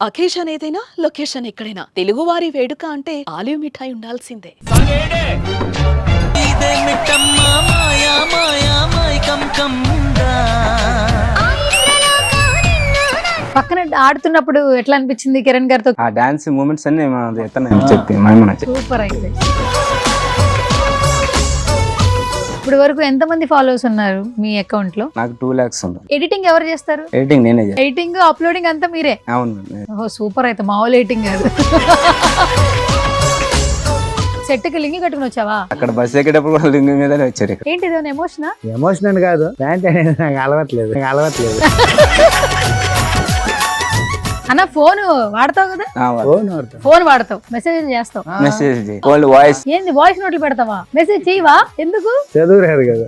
Occasion ఏదైనా location ఎక్కడైనా తెలుగువారి వేడుక అంటే ఆలివ్ మిఠాయి ఉండాల్సిందే. పక్కన ఆడుతున్నప్పుడు ఎట్లా అనిపించింది కిరణ్ గారితో? ఆ డాన్స్ మూమెంట్స్ అన్ని చెప్పి సూపర్ అయితే. ఇప్పుడు వరకు ఎంత మంది ఫాలోవర్స్ ఉన్నారు మీ అకౌంట్ లో? నాకు 2 lakhs ఉంది. ఎడిటింగ్ ఎవరు చేస్తారు? ఎడిటింగ్ నేనే చేస్తాను. ఎడిటింగ్ అప్లోడింగ్ అంతా మీరే? అవును. ఓహో సూపర్ అయితే, మామూలు ఎడిటింగ్ కాదు. సెట్కి లింగి కట్టుకుని వచ్చావా? అక్కడ బస్ ఎక్కేటప్పుడు కూడా లింగ్ మీదనే వచ్చారు. ఏంటిది ఎమోషనా? ఎమోషన్ కాదు, ప్యాంట్ అనేది నాకు అలవట్లేదు. అన్న ఫోన్ వాడతావు కదా? ఫోన్ వాడతావు, మెసేజ్ చేస్తావు, మెసేజ్ వాయిస్ ఏంది వాయిస్ నోట్లు పెడతావా? మెసేజ్ చేయవా? ఎందుకు? చదువు రాదు కదా.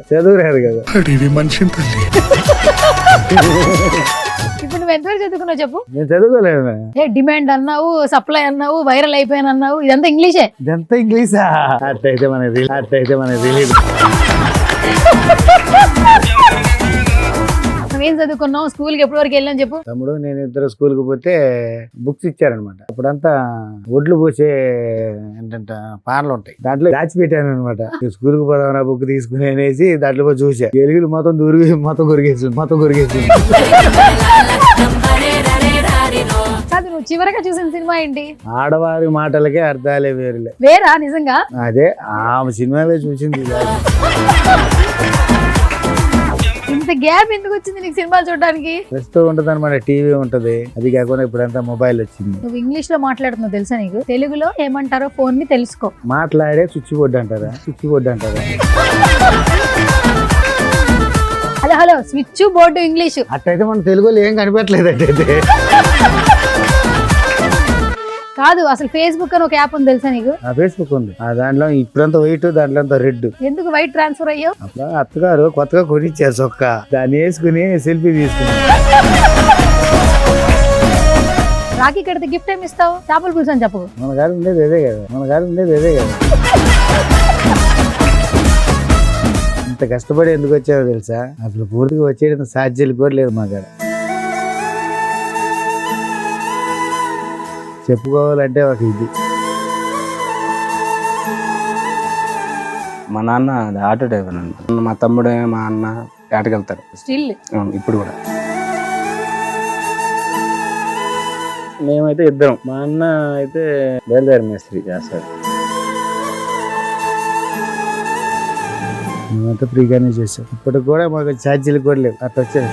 ఇప్పుడు నువ్వు ఎంతవరకు చదువుకున్నావు చెప్పు? నేను చదువుకోలేదు. ఏ డిమాండ్ అన్నావు, సప్లై అన్నావు, వైరల్ అయిపోయాను అన్నావు, ఇదంతా ఇంగ్లీషే. ఇదంతా ఇంగ్లీషా? అట్లయితే మనకి తెలియదు. నువ్వేం చదువుకున్నావు? స్కూల్ కి ఎప్పటి వరకు వెళ్ళాను చెప్పు. తమ్ముడు నేను ఇద్దరు స్కూల్ కి పోతే బుక్స్ ఇచ్చారనమాట. అప్పుడంతా ఒడ్లు పోసే ఏంటంటే పానలు ఉంటాయి, దాంట్లో దాచిపెట్టాను అనమాట. స్కూల్ కి పోదాం నా బుక్ తీసుకుని అనేసి దాంట్లో పోయి చూసా. ఎలుగులు మొత్తం కొరిగేసి కాదు, నువ్వు చివరగా చూసిన సినిమా ఏంటి? ఆడవారి మాటలకే అర్థాలే వేరా నిజంగా? అదే ఆమె సినిమాలో చూసింది. ఇంత గ్యాప్ ఎందుకు వచ్చింది నీకు సినిమాలు చూడడానికి? ప్రస్తుతం ఉంటది అనమాట, టీవీ ఉంటది. అది కాకుండా ఇప్పుడంతా మొబైల్ వచ్చింది. నువ్వు ఇంగ్లీష్ లో మాట్లాడుతున్నావు తెలుసా నీకు? తెలుగులో ఏమంటారో ఫోన్ ని తెలుసుకో. మాట్లాడే స్విచ్ బోర్డు అంటారా? Hello switchboard English. అట్టయితే మన తెలుగులో ఏం కనిపెట్టలేదు. అయితే కాదు, అసలు ఫేస్బుక్ అని ఒక యాప్ ఉంది తెలుసా నీకు? ఫేస్బుక్ ఉంది. దాంట్లో ఇప్పుడంతా వైట్, దాంట్లో రెడ్. ఎందుకు వైట్ ట్రాన్స్ఫర్ అయ్యావు? అప్పుడు అత్తగారు కొత్తగా కొనిచ్చారు చొక్క, దాన్ని వేసుకుని సెల్ఫీ తీసుకుని. రాఖీ కడితే గిఫ్ట్ ఏమి ఇస్తావు? చేపల పులుసు అని చెప్పు. మన గారు ఉండేది అదే కదా. ఇంత కష్టపడి ఎందుకు వచ్చావో తెలుసా? అసలు పూర్తిగా వచ్చేయడం సాధ్యాలు కూడా లేదు మా కాడ. చెప్పుకోవాలంటే ఒక ఇది. మా నాన్న ఆటో డ్రైవర్ అండి. మా తమ్ముడు మా అన్న ఆటకెళ్తారు స్టిల్. ఇప్పుడు కూడా. మేమైతే ఇద్దరం. మా అన్న అయితే బయలుదేరి మేస్త్రి చేస్తాడు. మేమంతా ఫ్రీగానే చేసాం. ఇప్పటికి కూడా మాకు ఛార్జీలు కూడా లేవు. అట్లా వచ్చాయి.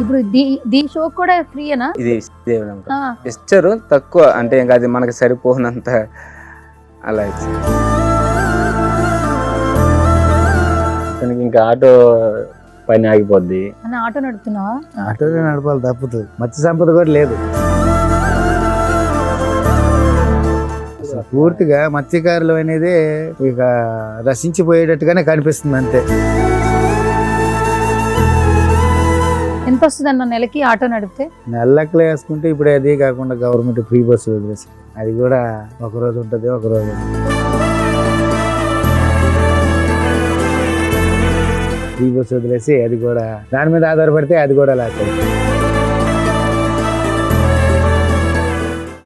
ఇప్పుడు దీని షో కూడా ఫ్రీయేనా? ఇది ఇచ్చారు తక్కువ, అంటే ఇంకా అది మనకి సరిపోనంత అలా ఇచ్చారు. తనకి ఇంకా ఆటో పని ఆగిపోద్ది. అన్న ఆటో నడుపుతున్నావా? ఆటోనే నడపాలి, తప్పుతుంది. మత్స్య సంపద కూడా లేదు. పూర్తిగా మత్స్యకారులు అనేది ఇక రసించిపోయేటట్టుగానే కనిపిస్తుంది అంతే. ఎంత వస్తుంది అన్న నెలకి ఆటో నడిపితే? నెలలెక్కలు వేసుకుంటే ఇప్పుడు అది కాకుండా గవర్నమెంట్ ఫ్రీ బస్సు వదిలేసి, అది కూడా ఒకరోజు ఉంటుంది, ఒకరోజు ఫ్రీ బస్సు వదిలేసి అది కూడా దాని మీద ఆధారపడితే అది కూడా లేకపోతే.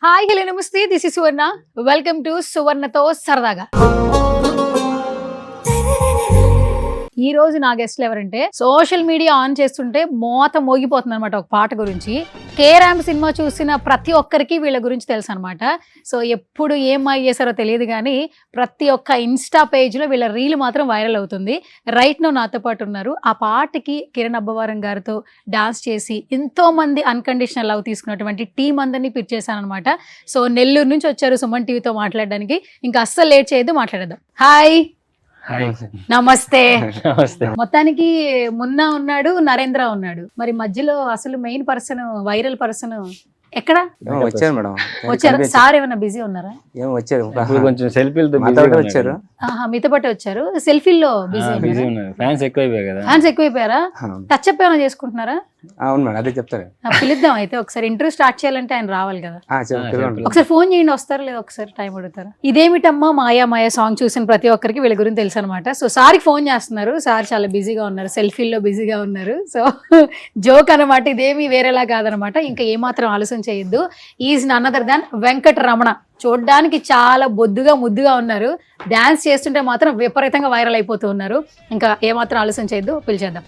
Hi hello namaste, this is Suvarna. Welcome to సువర్ణతో సరదాగా. ఈ రోజు నా గెస్ట్లు ఎవరంటే, సోషల్ మీడియా ఆన్ చేస్తుంటే మోత మోగిపోతుంది అనమాట ఒక పాట గురించి. కేరామ్ సినిమా చూసిన ప్రతి ఒక్కరికి వీళ్ళ గురించి తెలుసు అనమాట. సో ఎప్పుడు ఏం మాయ చేశారో తెలియదు కానీ ప్రతి ఒక్క ఇన్స్టా పేజ్లో వీళ్ళ రీల్ మాత్రం వైరల్ అవుతుంది. రైట్ నౌ నాతో పాటు ఉన్నారు. ఆ పాటకి కిరణ్ అబ్బవరం గారితో డాన్స్ చేసి ఎంతో మంది అన్కండిషనల్ లవ్ తీసుకున్నటువంటి టీం అందరినీ పిక్ చేశాను అనమాట. సో నెల్లూరు నుంచి వచ్చారు సుమన్ టీవీతో మాట్లాడడానికి. ఇంకా అస్సలు లేట్ చేయొద్దు, మాట్లాడేద్దాం. హాయ్, నమస్తే. మొత్తానికి మున్నా ఉన్నాడు, నరేంద్ర ఉన్నాడు. మరి మధ్యలో అసలు మెయిన్ పర్సన్, వైరల్ పర్సన్ ఎక్కడ వచ్చారు మేడం? వచ్చారు సార్? ఏమన్నా బిజీ ఉన్నారా? కొంచెం సెల్ఫీలతో వచ్చారు. మీతో పాటు వచ్చారు. సెల్ఫీల్లో బిజీ. ఫ్యాన్స్ ఎక్కువైపోయారు కదా. ఫ్యాన్స్ ఎక్కువైపోయారా? టచ్ అప్ ఏమైనా చేసుకుంటున్నారా? అవును మేడం అదే చెప్తారు. పిలుద్దాం అయితే ఒకసారి ఇంటర్వ్యూ స్టార్ట్ చేయాలంటే ఆయన రావాలి కదా. పిలవండి. ఒకసారి ఫోన్ చేయండి, వస్తారు లేదా ఒకసారి టైం అడుగుతారు. ఇదేమిటమ్మా మాయా మాయా సాంగ్ చూసిన ప్రతి ఒక్కరికి వీళ్ళ గురించి తెలుసు అనమాట. సో సార్కి ఫోన్ చేస్తున్నారు, సార్ చాలా బిజీగా ఉన్నారు, సెల్ఫీల్లో బిజీగా ఉన్నారు. సో జోక్ అనమాట, ఇదేమి వేరేలా కాదనమాట. ఇంకా ఏమాత్రం ఆలస్యం చేయొద్దు. Is none other than Venkata Ramana. చూడడానికి చాలా బొద్దుగా ముద్దుగా ఉన్నారు, డాన్స్ చేస్తుంటే మాత్రం విపరీతంగా వైరల్ అయిపోతూ ఉన్నారు. ఇంకా ఏమాత్రం ఆలస్యం చేయొద్దు, పిలిచేద్దాం.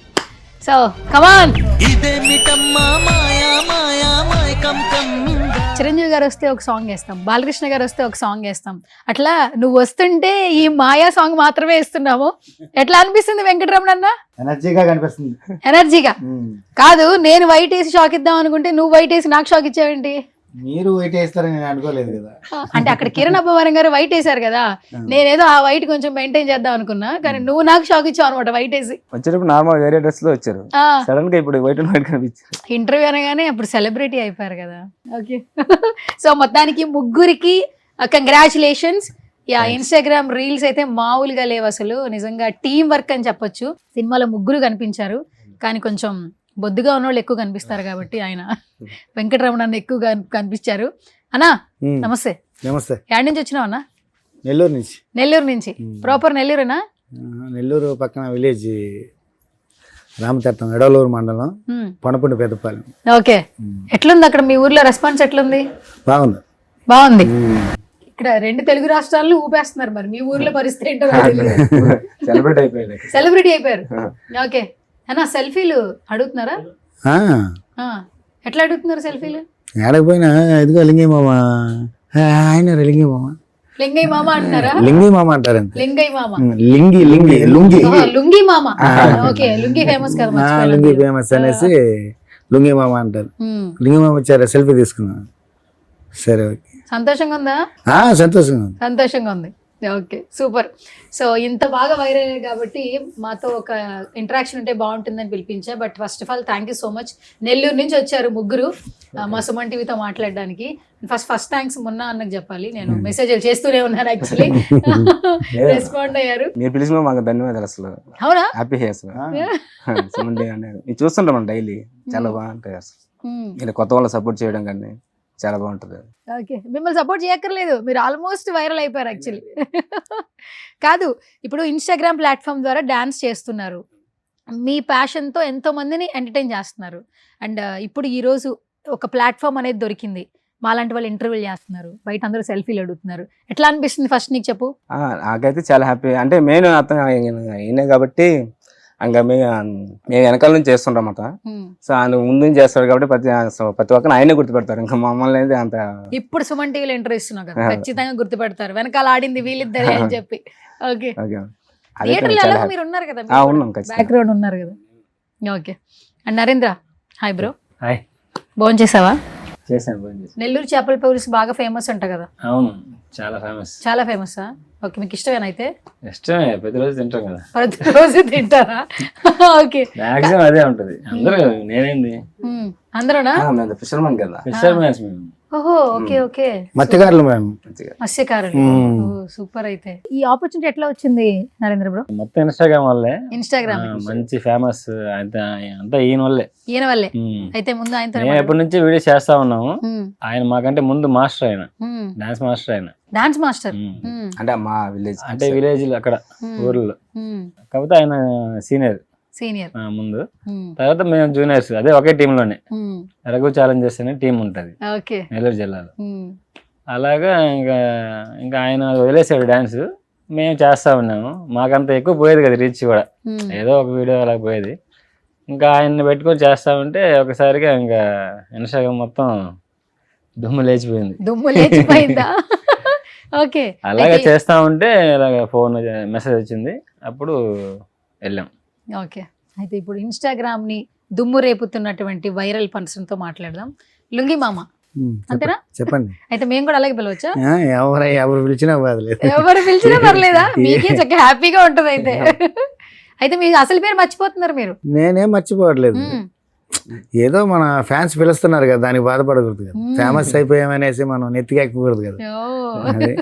సో కమాన్. చిరంజీవి గారు వస్తే ఒక సాంగ్ వేస్తాం, బాలకృష్ణ గారు వస్తే ఒక సాంగ్ వేస్తాం. అట్లా నువ్వు వస్తుంటే ఈ మాయా సాంగ్ మాత్రమే ఇస్తున్నాము. ఎట్లా అనిపిస్తుంది వెంకటరమణ అన్న? ఎనర్జీగా కనిపిస్తుంది. ఎనర్జీగా కాదు, నేను వైట్ వేసి షాక్ ఇద్దాం అనుకుంటే నువ్వు వైట్ వేసి నాకు షాక్ ఇచ్చావేంటి? మీరు వైట్ వేస్తారని నేను అనుకోలేదు కదా. అంటే అక్కడ కిరణ్ అబ్బవరం గారు వైట్ వేసారు కదా, నేనేదో ఆ వైట్ కొంచెం మెయింటైన్ చేద్దాం అనుకున్నా, కానీ నువ్వు నాకు షాక్ ఇచ్చావు అనమాట వైట్ వేసి. వచ్చేటప్పుడు నార్మల్ వేరే డ్రెస్ లో వచ్చారు, సడన్ గా ఇప్పుడు వైట్ అండ్ వైట్ కనిపించారు. ఇంటర్వ్యూ అనగానే అప్పుడు సెలబ్రిటీ అయిపోయారు కదా. ఓకే, సో మొత్తానికి ముగ్గురికి కంగ్రాచులేషన్స్. యా, ఇన్స్టాగ్రామ్ రీల్స్ అయితే మామూలుగా లేవు అసలు, నిజంగా టీం వర్క్ అని చెప్పొచ్చు. సినిమాలో ముగ్గురు కనిపించారు, కానీ కొంచెం బొద్దుగా ఉన్న వాళ్ళు ఎక్కువ కనిపిస్తారు కాబట్టి ఆయన వెంకటరమణ ఎక్కువగా కనిపించారు. అన్నా నమస్తే. నమస్తే. యాడ్ నుంచి వచ్చినావు అన్న? నెల్లూరు నుంచి. నెల్లూరు నుంచి ప్రాపర్ నెల్లూరేనా? నెల్లూరు పక్కన విలేజ్ రామతీర్థం, ఎడలూరు మండలం, పనపండి పెద్దపాలెం. ఓకే, ఎట్లుంది అక్కడ మీ ఊర్లో రెస్పాన్స్ ఎట్లుంది? బాగుంది. బాగుంది. ఇక్కడ 2 తెలుగు రాష్ట్రాలను ఊపేస్తున్నారు, మరి మీ ఊర్లో పరిస్థితి ఏంటో సెలబ్రేట్ అయిపోయారు. సెలబ్రిటీ అయిపోయారు. ఓకే అన్నా, సెల్ఫీలు అడుగుతున్నారా? ఎట్లా అడుగుతున్నారు సెల్ఫీలు? ఏడకపోయినా ఇదిగో లింగయ్య మామ, ఆయన లింగయ్య మామ, లింగయ్య మామ అంటున్నారా? లింగయ్య మామ అంటారు. లింగయ్య మామ, లింగి లింగి లుంగి, లుంగి మామ. ఓకే, లుంగి ఫేమస్ కదా, లుంగి ఫేమస్ అనేసి లుంగి మామ అంటారు. లింగి మామ వచ్చారా, సెల్ఫీ తీసుకున్నాను. సరే, ఓకే. సంతోషంగా ఉందా? సంతోషంగా ఉంది. సంతోషంగా ఉంది. Okay, super. సో ఇంత బాగా వైరల్ అయ్యారు కాబట్టి మాతో ఒక ఇంటరాక్షన్ ఉంటే బాగుంటుందని పిలిపించా. But first of all thank you so much. Nellore నుంచి వచ్చారు ముగ్గురు మా సుమన్ టీవీతో మాట్లాడడానికి. ఫస్ట్ థ్యాంక్స్ మొన్న అన్నకు చెప్పాలి, నేను మెసేజ్లు చేస్తూనే ఉన్నాను యాక్చువల్లీ. రెస్పాండ్ అయ్యారు. మీరు పిలిచిన మాకు ధన్యవాదాలు అసలు. అవునా? హ్యాపీ అసలు. సుమన్ టీవీ అనేది చూస్తుంటాం మనం డైలీ, చాలా బాగుంటాయి అసలు. మీరు కొత్త వాళ్ళు సపోర్ట్ చేయడం కానీ చాలా బాగుంటుంది. ఓకే, మిమ్మల్ని సపోర్ట్ చేయక్కర్లేదు, మీరు ఆల్మోస్ట్ వైరల్ అయిపోయారు యాక్చువల్లీ. కాదు, ఇప్పుడు ఇన్స్టాగ్రామ్ ప్లాట్ఫామ్ ద్వారా డాన్స్ చేస్తున్నారు, మీ ప్యాషన్తో ఎంతో మందిని ఎంటర్టైన్ చేస్తున్నారు. అండ్ ఇప్పుడు ఈరోజు ఒక ప్లాట్ఫామ్ అనేది దొరికింది, మాలాంటి వాళ్ళు ఇంటర్వ్యూలు చేస్తున్నారు, బయట అందరూ సెల్ఫీలు అడుగుతున్నారు. ఎట్లా అనిపిస్తుంది ఫస్ట్ నీకు చెప్పు? నాకైతే చాలా హ్యాపీ. అంటే మెయిన్ అతను అయినా కాబట్టి ఇంకా మేము వెనకాల నుంచి చేస్తుంటాం అన్నమాట. సో ఆయన ముందు నుంచి చేస్తాడు కాబట్టి ప్రతి ఒక్కరు ఆయనే గుర్తుపెడతారు. ఇంకా మమ్మల్ని అయితే అంత. ఇప్పుడు సుమన్ టీవీలో ఇంటర్వ్యూ ఇస్తున్నావు కదా, ఖచ్చితంగా గుర్తుపెడతారు, వెనకాల ఆడింది వీళ్ళిద్దరే అని చెప్పి. ఓకే, థియేటర్లో ఎలా మీరు ఉన్నారు కదా, బ్యాక్గ్రౌండ్ ఉన్నారు కదా. Okay, and Narendra, hi bro. Hi. భోజనం చేసావా? చేశాను. నెల్లూరు చేపల పులుసు బాగా ఫేమస్ అంట కదా. అవును, చాలా ఫేమస్. చాలా ఫేమసా? ఓకే, మీకు ఇష్టమేనా? అయితే ఇష్టమే, ప్రతిరోజు తింటాం కదా. ప్రతిరోజు తింటారా? ఓకే, మాక్సిమం అదే ఉంటది. అందరూ నేనేంది అందరూనా? ఫిషర్మెన్ కదా, ఫిషర్మెన్స్ మేము. ఓహో, ఓకే ఓకే, మత్స్యకారులు మేము. మత్స్యకారులు. సూపర్. అయితే ఈ ఆపర్చునిటీ ఎట్లా వచ్చింది నరేంద్ర బ్రో? మొత్తం ఇన్స్టాగ్రామ్ వల్లే. ఇన్స్టాగ్రామ్ మంచి ఫేమస్ అంతా ఈయన వల్లే. ఈయన వల్లే. అయితే ముందు ఆయన మేము ఎప్పటి నుంచి వీడియో చేస్తా ఉన్నాము. ఆయన మాకంటే ముందు మాస్టర్, ఆయన డాన్స్ మాస్టర్. ఆయన డాన్స్ మాస్టర్ అంటే మా విలేజ్, అంటే విలేజ్ అక్కడ ఊర్లో. కాకపోతే ఆయన సీనియర్ ముందు, తర్వాత మేము జూనియర్స్. అదే ఒకే టీమ్ లోనే రఘు ఛాలెంజర్స్ అనే టీం ఉంటది నెల్లూరు జిల్లాలో. అలాగా ఇంకా ఆయన వదిలేసాడు డాన్స్, మేము చేస్తా ఉన్నాము. మాకంత ఎక్కువ పోయేది కదా రీచ్ కూడా, ఏదో ఒక వీడియో అలా పోయేది. ఇంకా ఆయన్ని పెట్టుకొని చేస్తా ఉంటే ఒకసారిగా ఇంకా ఇన్స్టాగ్రామ్ మొత్తం దుమ్ము లేచిపోయింది. ఓకే, అలాగే చేస్తా ఉంటే ఇలాగ ఫోన్ మెసేజ్ వచ్చింది, అప్పుడు వెళ్ళాం. ఓకే, అయితే ఇప్పుడు ఇన్స్టాగ్రామ్ ని దుమ్ము రేపుతున్నటువంటి వైరల్ పర్సన్ తో మాట్లాడదాం. లుంగి మామ అంతేనా? చెప్పండి. అయితే మేము కూడా అలాగే పిలవచ్చా? ఎవరు పిలిచినా ఎవరు పిలిచినా పర్లేదా? మీకే చక్కగా హ్యాపీగా ఉంటది. అయితే అయితే మీ అసలు పేరు మర్చిపోతున్నారు మీరు. నేనేం మర్చిపోవట్లేదు, ఏదో మన ఫ్యాన్స్ పిలుస్తున్నారు కదా, దానికి బాధపడకూడదు కదా. ఫేమస్ అయిపోయామనేసి మనం నెత్తికి ఎక్కకూడదు కదా. అదే.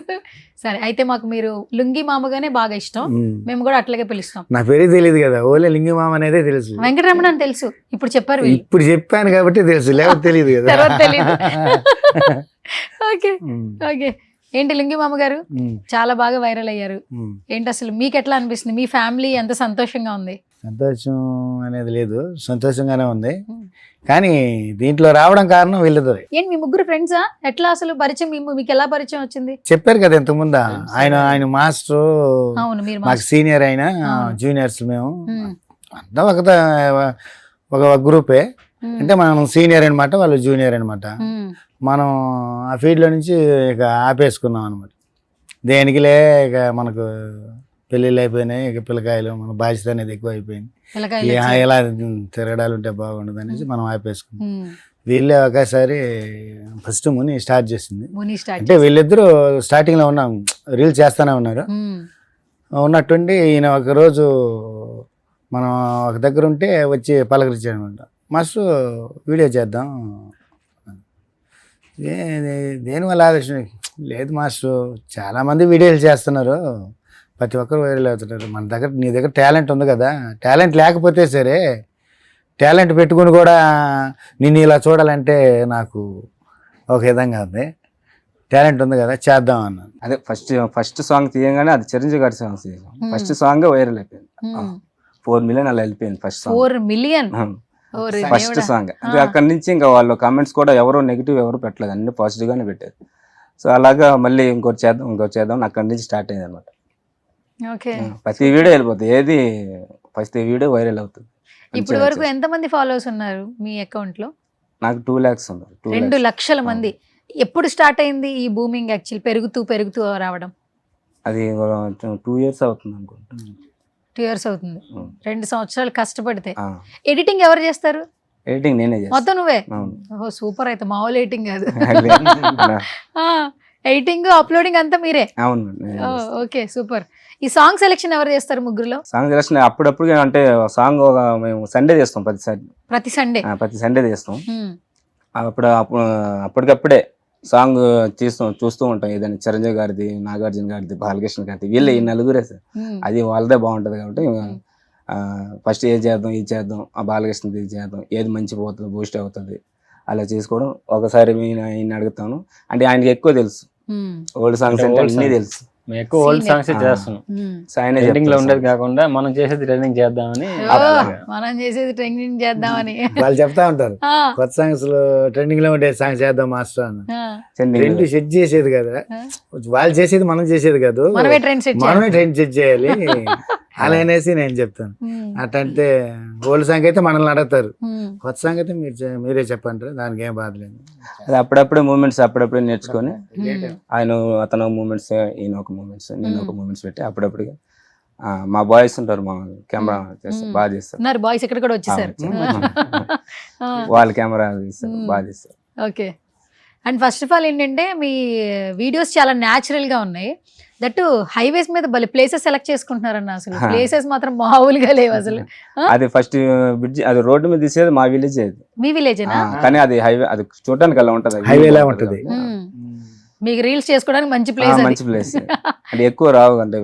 సరే అయితే మాకు మీరు లుంగి మామగానే బాగా ఇష్టం, మేము కూడా అట్లాగే పిలుస్తాం. నా పేరే తెలియదు కదా, ఓలే లింగి మామ అనేదే తెలుసు. వెంకటరమణ అని తెలుసు, ఇప్పుడు చెప్పారు వీళ్ళు. ఇప్పుడు చెప్పాను కాబట్టి తెలుసు, లేకపోతే తెలియదు కదా. తర్వాత తెలీదు. Okay okay. ఏంటి లుంగి మామ గారు చాలా బాగా వైరల్ అయ్యారు. ఏంటి అసలు మీకు ఎట్లా అనిపిస్తుంది? మీ ఫ్యామిలీ ఎంత సంతోషంగా ఉంది? సంతోషం అనేది లేదు, సంతోషంగానే ఉంది. కానీ దీంట్లో రావడం కారణం వీళ్ళిద్దరే. ఏంటి మీ ముగ్గురు ఫ్రెండ్సా? ఎట్లా అసలు పరిచయం? మీకు ఎలా పరిచయం వచ్చింది? చెప్పారు కదా ఇంతకుముందు, ఆయన మాస్టర్, అవును మీరు మాకు సీనియర్ అయినా జూనియర్స్ మేము అంతా ఒక గ్రూపే. అంటే మనం సీనియర్ అనమాట, వాళ్ళు జూనియర్ అనమాట. మనం ఆ ఫీల్డ్లో నుంచి ఇక ఆపేసుకున్నాం అనమాట. దేనికిలే ఇక మనకు పెళ్ళిళ్ళు అయిపోయినాయి, ఇక పిల్లకాయలు, మన బాధ్యత అనేది ఎక్కువ అయిపోయింది. ఎలా తిరగడాలు ఉంటే బాగుండదు అనేసి మనం ఆపేసుకున్నాం. వీళ్ళే ఒకసారి ఫస్ట్ ముని స్టార్ట్ చేసింది. అంటే వీళ్ళిద్దరూ స్టార్టింగ్లో ఉన్నాం, రీల్స్ చేస్తూనే ఉన్నారు. ఉన్నట్టుండి ఈయన ఒకరోజు మనం ఒక దగ్గర ఉంటే వచ్చి పలకరించాడు అనమాట. మాస్టర్ వీడియో చేద్దాం, దేనివల్ల ఆలోచన లేదు మాస్టర్, చాలామంది వీడియోలు చేస్తున్నారు, ప్రతి ఒక్కరు వైరల్ అవుతున్నారు. నీ దగ్గర టాలెంట్ ఉంది కదా, టాలెంట్ లేకపోతే సరే, టాలెంట్ పెట్టుకుని కూడా నిన్ను ఇలా చూడాలంటే నాకు ఒక విధంగా ఉంది. టాలెంట్ ఉంది కదా, చేద్దాం అన్నాను. అదే ఫస్ట్ సాంగ్ తీయగానే అది చిరంజీవి గారి సాంగ్ తీసాం. ఫస్ట్ సాంగ్ వైరల్ అయిపోయింది, 4 మిలియన్ అలా వెళ్ళిపోయింది. First song 4 million first song. అంటే అక్కడి నుంచి ఇంకా వాళ్ళు కామెంట్స్ కూడా ఎవరు నెగిటివ్ ఎవరు పెట్టలేదు, అన్ని పాజిటివ్ గానే పెట్టారు. సో అలాగా మళ్ళీ ఇంకోటి చేద్దాం అక్కడి నుంచి స్టార్ట్ అయింది అనమాట. ప్రతి వీడియో వెళ్ళిపోతుంది, ఏది ప్రతి వీడియో వైరల్ అవుతుంది. ఇప్పటి వరకు ఎంత మంది ఫాలోవర్స్ ఉన్నారు మీ అకౌంట్ లో? నాకు 2 lakhs ఉన్నారు. 2 లక్షల మంది. ఎప్పుడు స్టార్ట్ అయింది ఈ బూమింగ్? యాక్చువల్ పెరుగుతూ రావడం అది 2 years అవుతుంది అనుకుంటా. 2 years అవుతుంది. 2 సంవత్సరాలు కష్టపడితే. ఎడిటింగ్ ఎవరు చేస్తారు? ఎడిటింగ్ నేనే చేస్తాను మొత్తం నువ్వే? ఓహో సూపర్. అయితే మామూలు ఎడిటింగ్ కాదు, ఎడిటింగ్ అప్లోడింగ్ అంతా మీరే? అవును. Okay super. ఈ సాంగ్ సెలెక్షన్ ఎవరు చేస్తారు ముగ్గురులో? సాంగ్ సెలెక్షన్ అప్పుడప్పుడు అంటే సాంగ్ మేము సండే చేస్తాం, ప్రతి సండే చేస్తాం. అప్పటికప్పుడే సాంగ్ చూస్తూ ఉంటాం. ఏదైనా చిరంజీవి గారిది, నాగార్జున గారిది, బాలకృష్ణ గారిది, వీళ్ళు ఈ నలుగురే సార్. అది వాళ్ళదే బాగుంటది కాబట్టి ఫస్ట్ ఏది చేద్దాం, ఆ బాలకృష్ణది చేద్దాం, ఏది మంచి పోతుంది, బూస్ట్ అవుతుంది, అలా చేసుకోవడం. ఒకసారి ఆయన అడుగుతాను, అంటే ఆయనకి ఎక్కువ తెలుసు, ఓల్డ్ సాంగ్స్ అంటే అన్నీ తెలుసు. మేము ఎక్కువ ఓల్డ్ సాంగ్స్ చేస్తున్నాం. ట్రెండింగ్ లో ఉండేది కాకుండా మనం చేసేది ట్రెండింగ్ చేద్దామని వాళ్ళు చెప్తా ఉంటారు, కొత్త సాంగ్స్ లో ట్రెండింగ్ లో ఉండే సాంగ్స్ చేద్దాం మాస్టర్ అని. రెండు సెట్ చేసేది కదా, వాళ్ళు చేసేది మనం చేసేది కాదు, మనమే ట్రెండ్ సెట్ చేయాలి అలా అనేసి నేను చెప్తాను. అట్లంటే ఓల్డ్ సాంగ్ అయితే మనల్ని అడుగుతారు, కొత్త సాంగ్ అయితే మీరే చెప్పంటారు, దానికి ఏం బాధ లేదు. అది అప్పుడప్పుడే మూమెంట్స్ అప్పుడప్పుడే నేర్చుకొని అతను మూమెంట్స్, ఈయన ఒక మూమెంట్స్, నేను ఒక మూమెంట్స్ పెట్టి అప్పుడప్పుడుగా మా బాయ్స్ ఉంటారు, మా కెమెరా చేస్తారు, బాగా చేస్తారు. బాయ్స్ ఇక్కడ కూడా వచ్చేసారు, వాళ్ళ కెమెరా తీస్తారు, బాగా చేస్తారు. Okay. And first of all ఏంటంటే మీ వీడియోస్ చాలా న్యాచురల్ గా ఉన్నాయి. దట్టు హైవేస్ మీద ప్లేసెస్ సెలెక్ట్ చేసుకుంటున్నారన్న, అసలు ప్లేసెస్ మాత్రం మామూలుగా లేవు అసలు. అది ఫస్ట్ బ్రిడ్జ్, అది రోడ్డు మీద తీసేది మా విలేజ్. మీ విలేజ్? కానీ అది హైవే, అది చూడడానికి అలా ఉంటది, హైవేలా ఉంటది. మీకు రీల్స్ చేసుకోవడానికి మంచి ప్లేస్, మంచి ప్లేస్. అది ఎక్కువ రావు, అంటే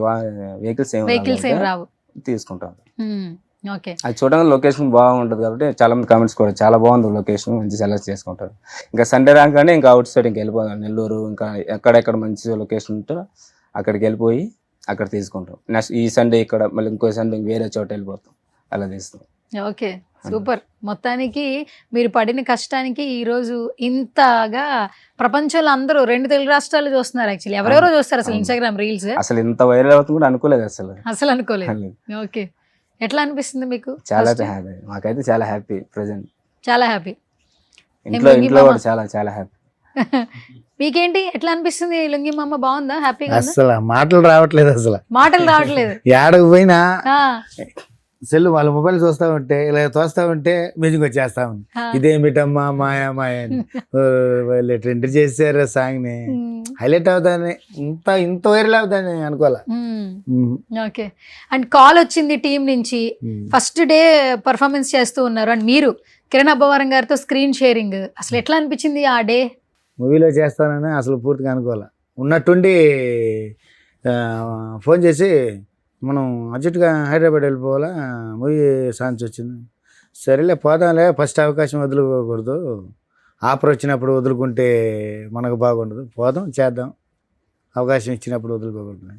వెహికల్స్ ఏం రావు, తీసుకుంటాం. ఓకే. అది చూడడానికి లొకేషన్ బాగుంటది కాబట్టి చాలా మంది కామెంట్స్ కూడా చాలా బాగుంది లొకేషన్, మంచి సెలెక్ట్ చేసుకుంటారు. ఇంకా సండే రాగానే ఇంకా అవుట్ సైడ్ ఇంకా వెళ్ళిపోతాం, నెల్లూరు, ఇంకా ఎక్కడెక్కడ మంచి లొకేషన్ ఉంటో అక్కడికి వెళ్ళిపోయి అక్కడ తీసుకుంటాం. నెక్స్ట్ ఈ సండే ఇక్కడ, మళ్ళీ ఇంకో సండే వేరే చోట వెళ్ళిపోతాం, అలా తీస్తాం. Okay super. మొత్తానికి మీరు పడిన కష్టానికి ఈ రోజు ఇంతగా ప్రపంచంలో అందరూ 2 తెలుగు రాష్ట్రాలు చూస్తున్నారు. యాక్చువల్లీ ఎవరెవరో చూస్తారు అసలు ఇన్స్టాగ్రామ్ రీల్స్. అసలు ఇంత వైరల్ అవుతుంది కూడా అనుకోలేదు, అసలు అనుకోలేదు. ఓకే. ఎట్లా అనిపిస్తుంది మీకు? చాలా హ్యాపీ, మాకైతే చాలా హ్యాపీ. ప్రెసెంట్ చాలా హ్యాపీ, ఇంట్లో కూడా చాలా హ్యాపీ. మీకేంటి ఎట్లా అనిపిస్తుంది? లుంగి మామ బాగుందా? హ్యాపీగా? అసలు మాటలు రావట్లేదు, మాటలు రావట్లేదు. ఏడకు పోయినా సెల్ వాళ్ళ మొబైల్ చూస్తా ఉంటే ఇలా తోస్తా ఉంటే మ్యూజిక్ వచ్చేస్తా ఉంది. ఇదేమిటమ్మా మాయా మాయా అని వాళ్ళు ట్రెండ్ చేశారు సాంగ్ ని. హైలైట్ అవుతాని ఇంత వైరల్ అవుతాని అనుకోవాలా. ఓకే. అండ్ కాల్ వచ్చింది టీం నుంచి, ఫస్ట్ డే పర్ఫార్మెన్స్ చేస్తూ ఉన్నారు అండ్ మీరు కిరణ్ అబ్బవరం గారితో స్క్రీన్ షేరింగ్, అసలు ఎట్లా అనిపించింది ఆ డే? మూవీలో చేస్తానని అసలు పూర్తిగా అనుకోవాలా. ఉన్నట్టుండి ఫోన్ చేసి మనం అర్జెంటుగా హైదరాబాద్ వెళ్ళిపోవాలా, మూవీ సాంగ్స్ వచ్చింది. సరేలే పోదాంలే, ఫస్ట్ అవకాశం వదులుకోకూడదు, ఆఫర్ వచ్చినప్పుడు వదులుకుంటే మనకు బాగుండదు, పోదాం చేద్దాం, అవకాశం ఇచ్చినప్పుడు వదులుకోకూడదు.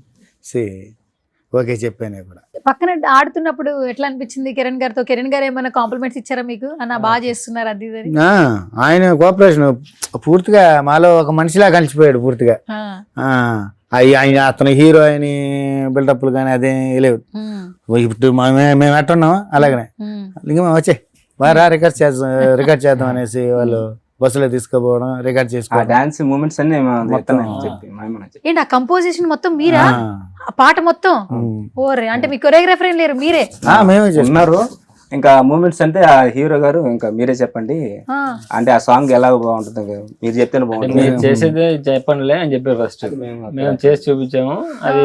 ఓకే చెప్పాను కూడా. పక్కన ఆడుతున్నప్పుడు ఎట్లా అనిపించింది కిరణ్ గారితో? కిరణ్ గారు ఏమైనా కాంప్లిమెంట్స్ ఇచ్చారా మీకు? అన్న బాగా చేస్తున్నారు అది ఇది అని? ఆయన కోఆపరేషన్ పూర్తిగా మాలో ఒక మనిషిలా కలిసిపోయాడు పూర్తిగా. ఆయన అతను హీరో అని బిల్డప్లు కానీ అదే లేవు. ఇప్పుడు మేము ఎట్టున్నాం అలాగనే ఇంకా వచ్చే బాగా రికార్డ్ చేద్దాం అనేసి వాళ్ళు బస్సులో తీసుకుపోవడం, రికార్డ్ చేసుకోవడం, డాన్స్ మూమెంట్స్ అన్ని ఏంటి ఆ కంపోజిషన్ మొత్తం మీరా? ఆ పాట మొత్తం? ఓరే, అంటే మీ కొరియోగ్రాఫర్ ఏం లేరు, మీరే? మేమే చేస్తున్నారు. ఇంకా మూమెంట్స్ అంటే ఆ హీరో గారు ఇంకా మీరే చెప్పండి అంటే ఆ సాంగ్ ఎలా బాగుంటుంది మీరు చెప్తేనే బాగుంటుంది. మీరు చేసేదే చెప్పండిలే అని చెప్పారు ఫస్ట్. మేము చేసి చూపించాము, అది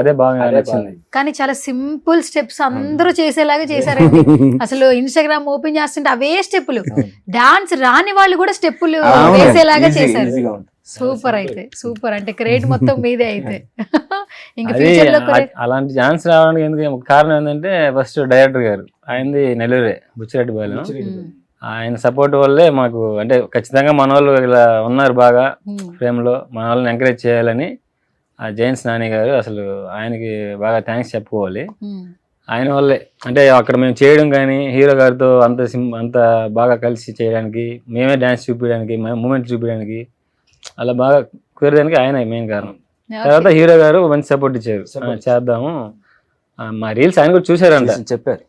అదే బాగా నచ్చింది. కానీ చాలా సింపుల్ స్టెప్స్ అందరూ చేసేలాగా చేశారండి. అసలు ఇన్స్టాగ్రామ్ ఓపెన్ చేస్తుంటే అవే స్టెప్పులు, డాన్స్ రాని వాళ్ళు కూడా స్టెప్పులు వేసేలాగా చేశారు. సూపర్. అయితే సూపర్, అంటే క్రెడిట్ మొత్తం మీదే. అయితే ఇంకా ఫ్యూచర్ లో అలాంటి ఛాన్స్ రావడానికి ఎందుకు కారణం ఏంటంటే ఫస్ట్ డైరెక్టర్ గారు, ఆయనది నెల్లూరే, బుచ్చిరెడ్డిపాలెం. ఆయన సపోర్ట్ వల్లే మాకు అంటే ఖచ్చితంగా మన వాళ్ళు ఇలా ఉన్నారు బాగా ఫ్రేమ్ లో, మన వాళ్ళని ఎంకరేజ్ చేయాలని ఆ జైన్స్ నాని గారు, అసలు ఆయనకి బాగా థ్యాంక్స్ చెప్పుకోవాలి. ఆయన వల్లే అంటే అక్కడ మేము చేయడం కానీ హీరో గారితో అంత బాగా కలిసి చేయడానికి, మేమే డాన్స్ చూపించడానికి, మూమెంట్ చూపించడానికి అలా బాగా కుదరడానికి ఆయన మెయిన్ కారణం. తర్వాత హీరో గారు మంచి సపోర్ట్ ఇచ్చారు, చేద్దాము. మా రీల్స్ ఆయన కూడా చూసారంట, చెప్పారు.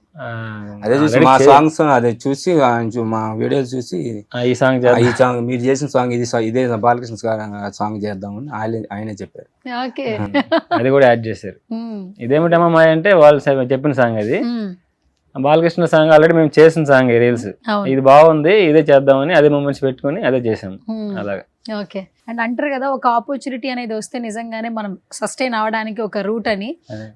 అదే చూసి మా సాంగ్స్ అదే చూసి మా వీడియోస్ చూసి ఈ సాంగ్ మీరు చేసిన సాంగ్ ఇదే బాలకృష్ణ సాంగ్ చేద్దామని ఆయనే చెప్పారు. అది కూడా యాడ్ చేశారు. ఇదేమిటమ్మా మాయ అంటే వాళ్ళు చెప్పిన సాంగ్ అది. బాలకృష్ణ సాంగ్ ఆల్రెడీ మేము చేసిన సాంగ్ రీల్స్, ఇది బాగుంది ఇదే చేద్దామని అదే మూమెంట్స్ పెట్టుకుని అదే చేసాం అలాగా. ఓకే. అండ్ అంటారు కదా, ఒక ఆపర్చునిటీ అనేది వస్తే నిజంగానే మనం సస్టైన్ అవడానికి ఒక రూట్ అని.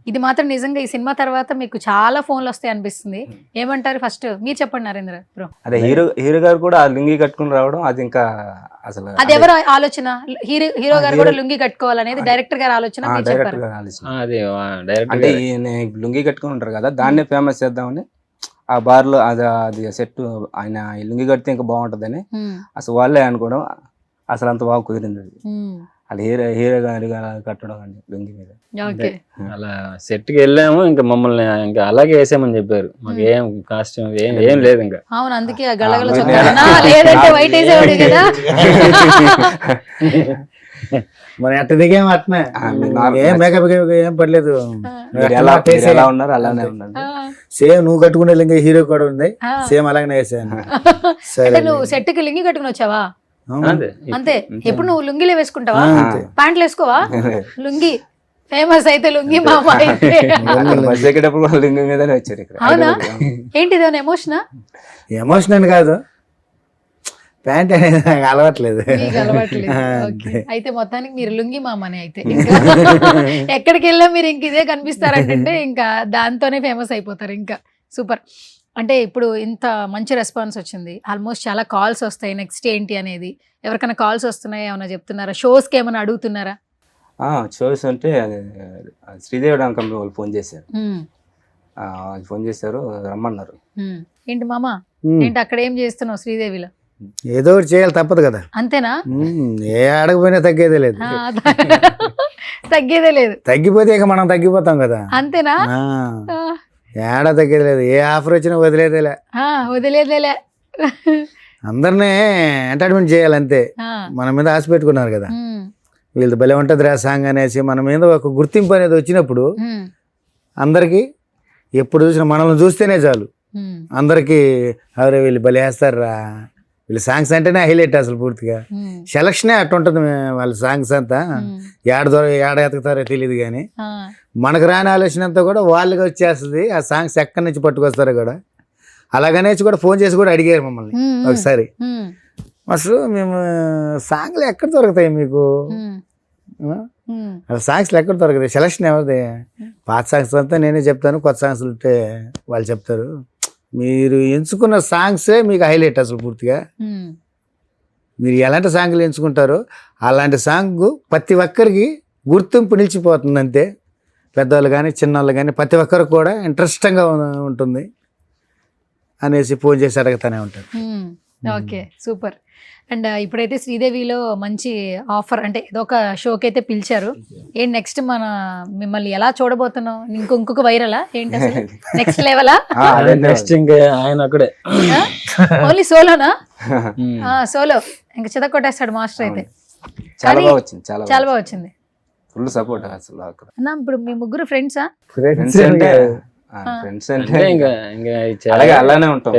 ఇది మాత్రం నిజంగా ఈ సినిమా తర్వాత మీకు చాలా ఫోన్లు వస్తాయి అనిపిస్తుంది. ఏమంటారు? ఫస్ట్ మీరు చెప్పండి నరేంద్ర బ్రో. అదే హీరో గారు కూడా లుంగి కట్టుకుని రావడం, అది ఇంకా అసలు అది ఎవరు ఆలోచన? హీరో గారు కూడా లుంగి కట్టుకోవాలనేది డైరెక్టర్ గారు ఆలోచన. అంటే ఈయన లుంగి కట్టుకుని ఉంటారు కదా, దాన్నే ఫేమస్ చేద్దామని ఆ బార్ లో అది సెట్ ఆయన లుంగి కడితే ఇంకా బాగుంటదని అసలు వాళ్ళే అనుకోవడం, అసలు అంత బాగా కుదిరింది అది. అది హీరో గారి కట్టడం అండి లుంగి మీద. అలా సెట్ కి వెళ్ళాము, ఇంకా మమ్మల్ని ఇంకా అలాగే వేసామని చెప్పారు. మాకు ఏం కాస్ట్యూమ్ ఏం లేదు ఇంకా. అవును, అందుకే లేదంటే వైట్ వేసేవాడు కదా. మన ఎట్ట దిగేం అట్నే, ఏం మేకప్ ఏం పడలేదు, ఎలా ఉన్నారు అలానే ఉన్నారు. సేమ్ నువ్వు కట్టుకునే లింగి హీరో కూడా ఉంది, సేమ్ అలాగనే వేసాను. సరే, నువ్వు సెట్ కి లింగి కట్టుకుని వచ్చావా? అంతే. ఎప్పుడు నువ్వు లుంగిలే వేసుకుంటావా? ప్యాంట్లు వేసుకోవా? లుంగి ఫేమస్ అయితే లుంగి మామ అయితే. లుంగి మీదనే వచ్చారు ఇక్కడ. అవునా? ఏంటిది ఎమోషనా? ఎమోషన్ అని కాదు, ప్యాంట్ అనేది నాకు అలవాట్లేదు. అయితే మొత్తానికి మీరు లుంగి మామని అయితే ఎక్కడికి వెళ్ళా మీరు ఇంక ఇదే కనిపిస్తారంటే ఇంకా దాంతోనే ఫేమస్ అయిపోతారు. ఇంకా సూపర్. అంటే ఇప్పుడు ఇంత మంచి రెస్పాన్స్ వచ్చింది, ఆల్మోస్ట్ చాలా కాల్స్ వస్తాయి. నెక్స్ట్ ఏంటి అనేది ఎవరికైనా కాల్స్ వస్తున్నాయా, ఏమైనా చెప్తున్నారా? షోస్కి ఏమైనా అడుగుతున్నారా? షోస్ అంటే శ్రీదేవి డాన్స్ కంపెనీ వాళ్ళు ఫోన్ చేశారు రమ్మన్నారు. ఏంటి మామ, ఏంటి అక్కడ ఏం చేస్తున్నావు శ్రీదేవిలో? ఏదో ఒకటి చేయాలి, తప్పదు కదా. అంతేనా? ఏ అడగపోయినా తగ్గేదే లేదు. తగ్గేదే లేదు. తగ్గిపోతే ఇక మనం తగ్గిపోతాం కదా. అంతేనా? ఏడా తగ్గేది లేదు, ఏ ఆఫర్ వచ్చినా వదిలేదేలే. అందరినీ ఎంటర్టైన్మెంట్ చేయాలి అంతే. మన మీద ఆశ పెట్టుకున్నారు కదా, వీళ్ళది భలే ఉంటుంది రా సాంగ్ అనేసి మన మీద ఒక గుర్తింపు అనేది వచ్చినప్పుడు అందరికి ఎప్పుడు చూసినా మనల్ని చూస్తేనే చాలు, అందరికి అవరే వీళ్ళు భలే వేస్తారా, వీళ్ళ సాంగ్స్ అంటేనే హైలైట్ అసలు పూర్తిగా. సెలక్షనే అట్టు ఉంటుంది వాళ్ళ సాంగ్స్ అంతా. ఏడ ఎతుకుతారో తెలియదు కానీ మనకు రాని ఆలోచన అంతా కూడా వాళ్ళకి వచ్చేస్తుంది. ఆ సాంగ్స్ ఎక్కడి నుంచి పట్టుకొస్తారో కూడా అలాగనేసి కూడా ఫోన్ చేసి కూడా అడిగారు మమ్మల్ని ఒకసారి, అసలు మేము సాంగ్లు ఎక్కడ దొరుకుతాయి మీకు, అసలు సాంగ్స్లు ఎక్కడ దొరుకుతాయి, సెలక్షన్ ఎవరిది, పాత సాంగ్స్ అంతా నేనే చెప్తాను, కొత్త సాంగ్స్ ఉంటే వాళ్ళు చెప్తారు, మీరు ఎంచుకున్న సాంగ్సే మీకు హైలైట్ అసలు పూర్తిగా. మీరు ఎలాంటి సాంగ్లు ఎంచుకుంటారో అలాంటి సాంగ్ ప్రతి ఒక్కరికి గుర్తింపు నిలిచిపోతుంది అంతే. పెద్దవాళ్ళు కానీ చిన్నవాళ్ళు కానీ ప్రతి ఒక్కరికి కూడా ఇంట్రెస్టింగ్గా ఉంటుంది అనేసి ఫోన్ చేసి అడుగుతూనే ఉంటారు. Okay, super. అండ్ ఇప్పుడైతే శ్రీదేవిలో మంచి ఆఫర్ అంటే ఏదో ఒక షోకి అయితే పిలిచారు. ఏంటి నెక్స్ట్ మిమ్మల్ని ఎలా చూడబోతున్నాం? ఇంకొక వైరలా ఏంటి అసలు? నెక్స్ట్ లెవెలా? నెక్స్ట్ ఇంకా ఆయన అక్కడే ఓన్లీ సోలోనా? సోలో ఇంకా చిత కొట్టేస్తాడు మాస్టర్ అయితే. చాలా బాగా వచ్చింది, చాలా బాగా వచ్చింది. ఫుల్ సపోర్ట్ అసలు అక్కడ. అన్న ఇప్పుడు మీ ముగ్గురు ఫ్రెండ్సా? ఫ్రెండ్స్ అంటే ఫ్రెండ్స్ అంటే ఇంకా అలానే ఉంటాం,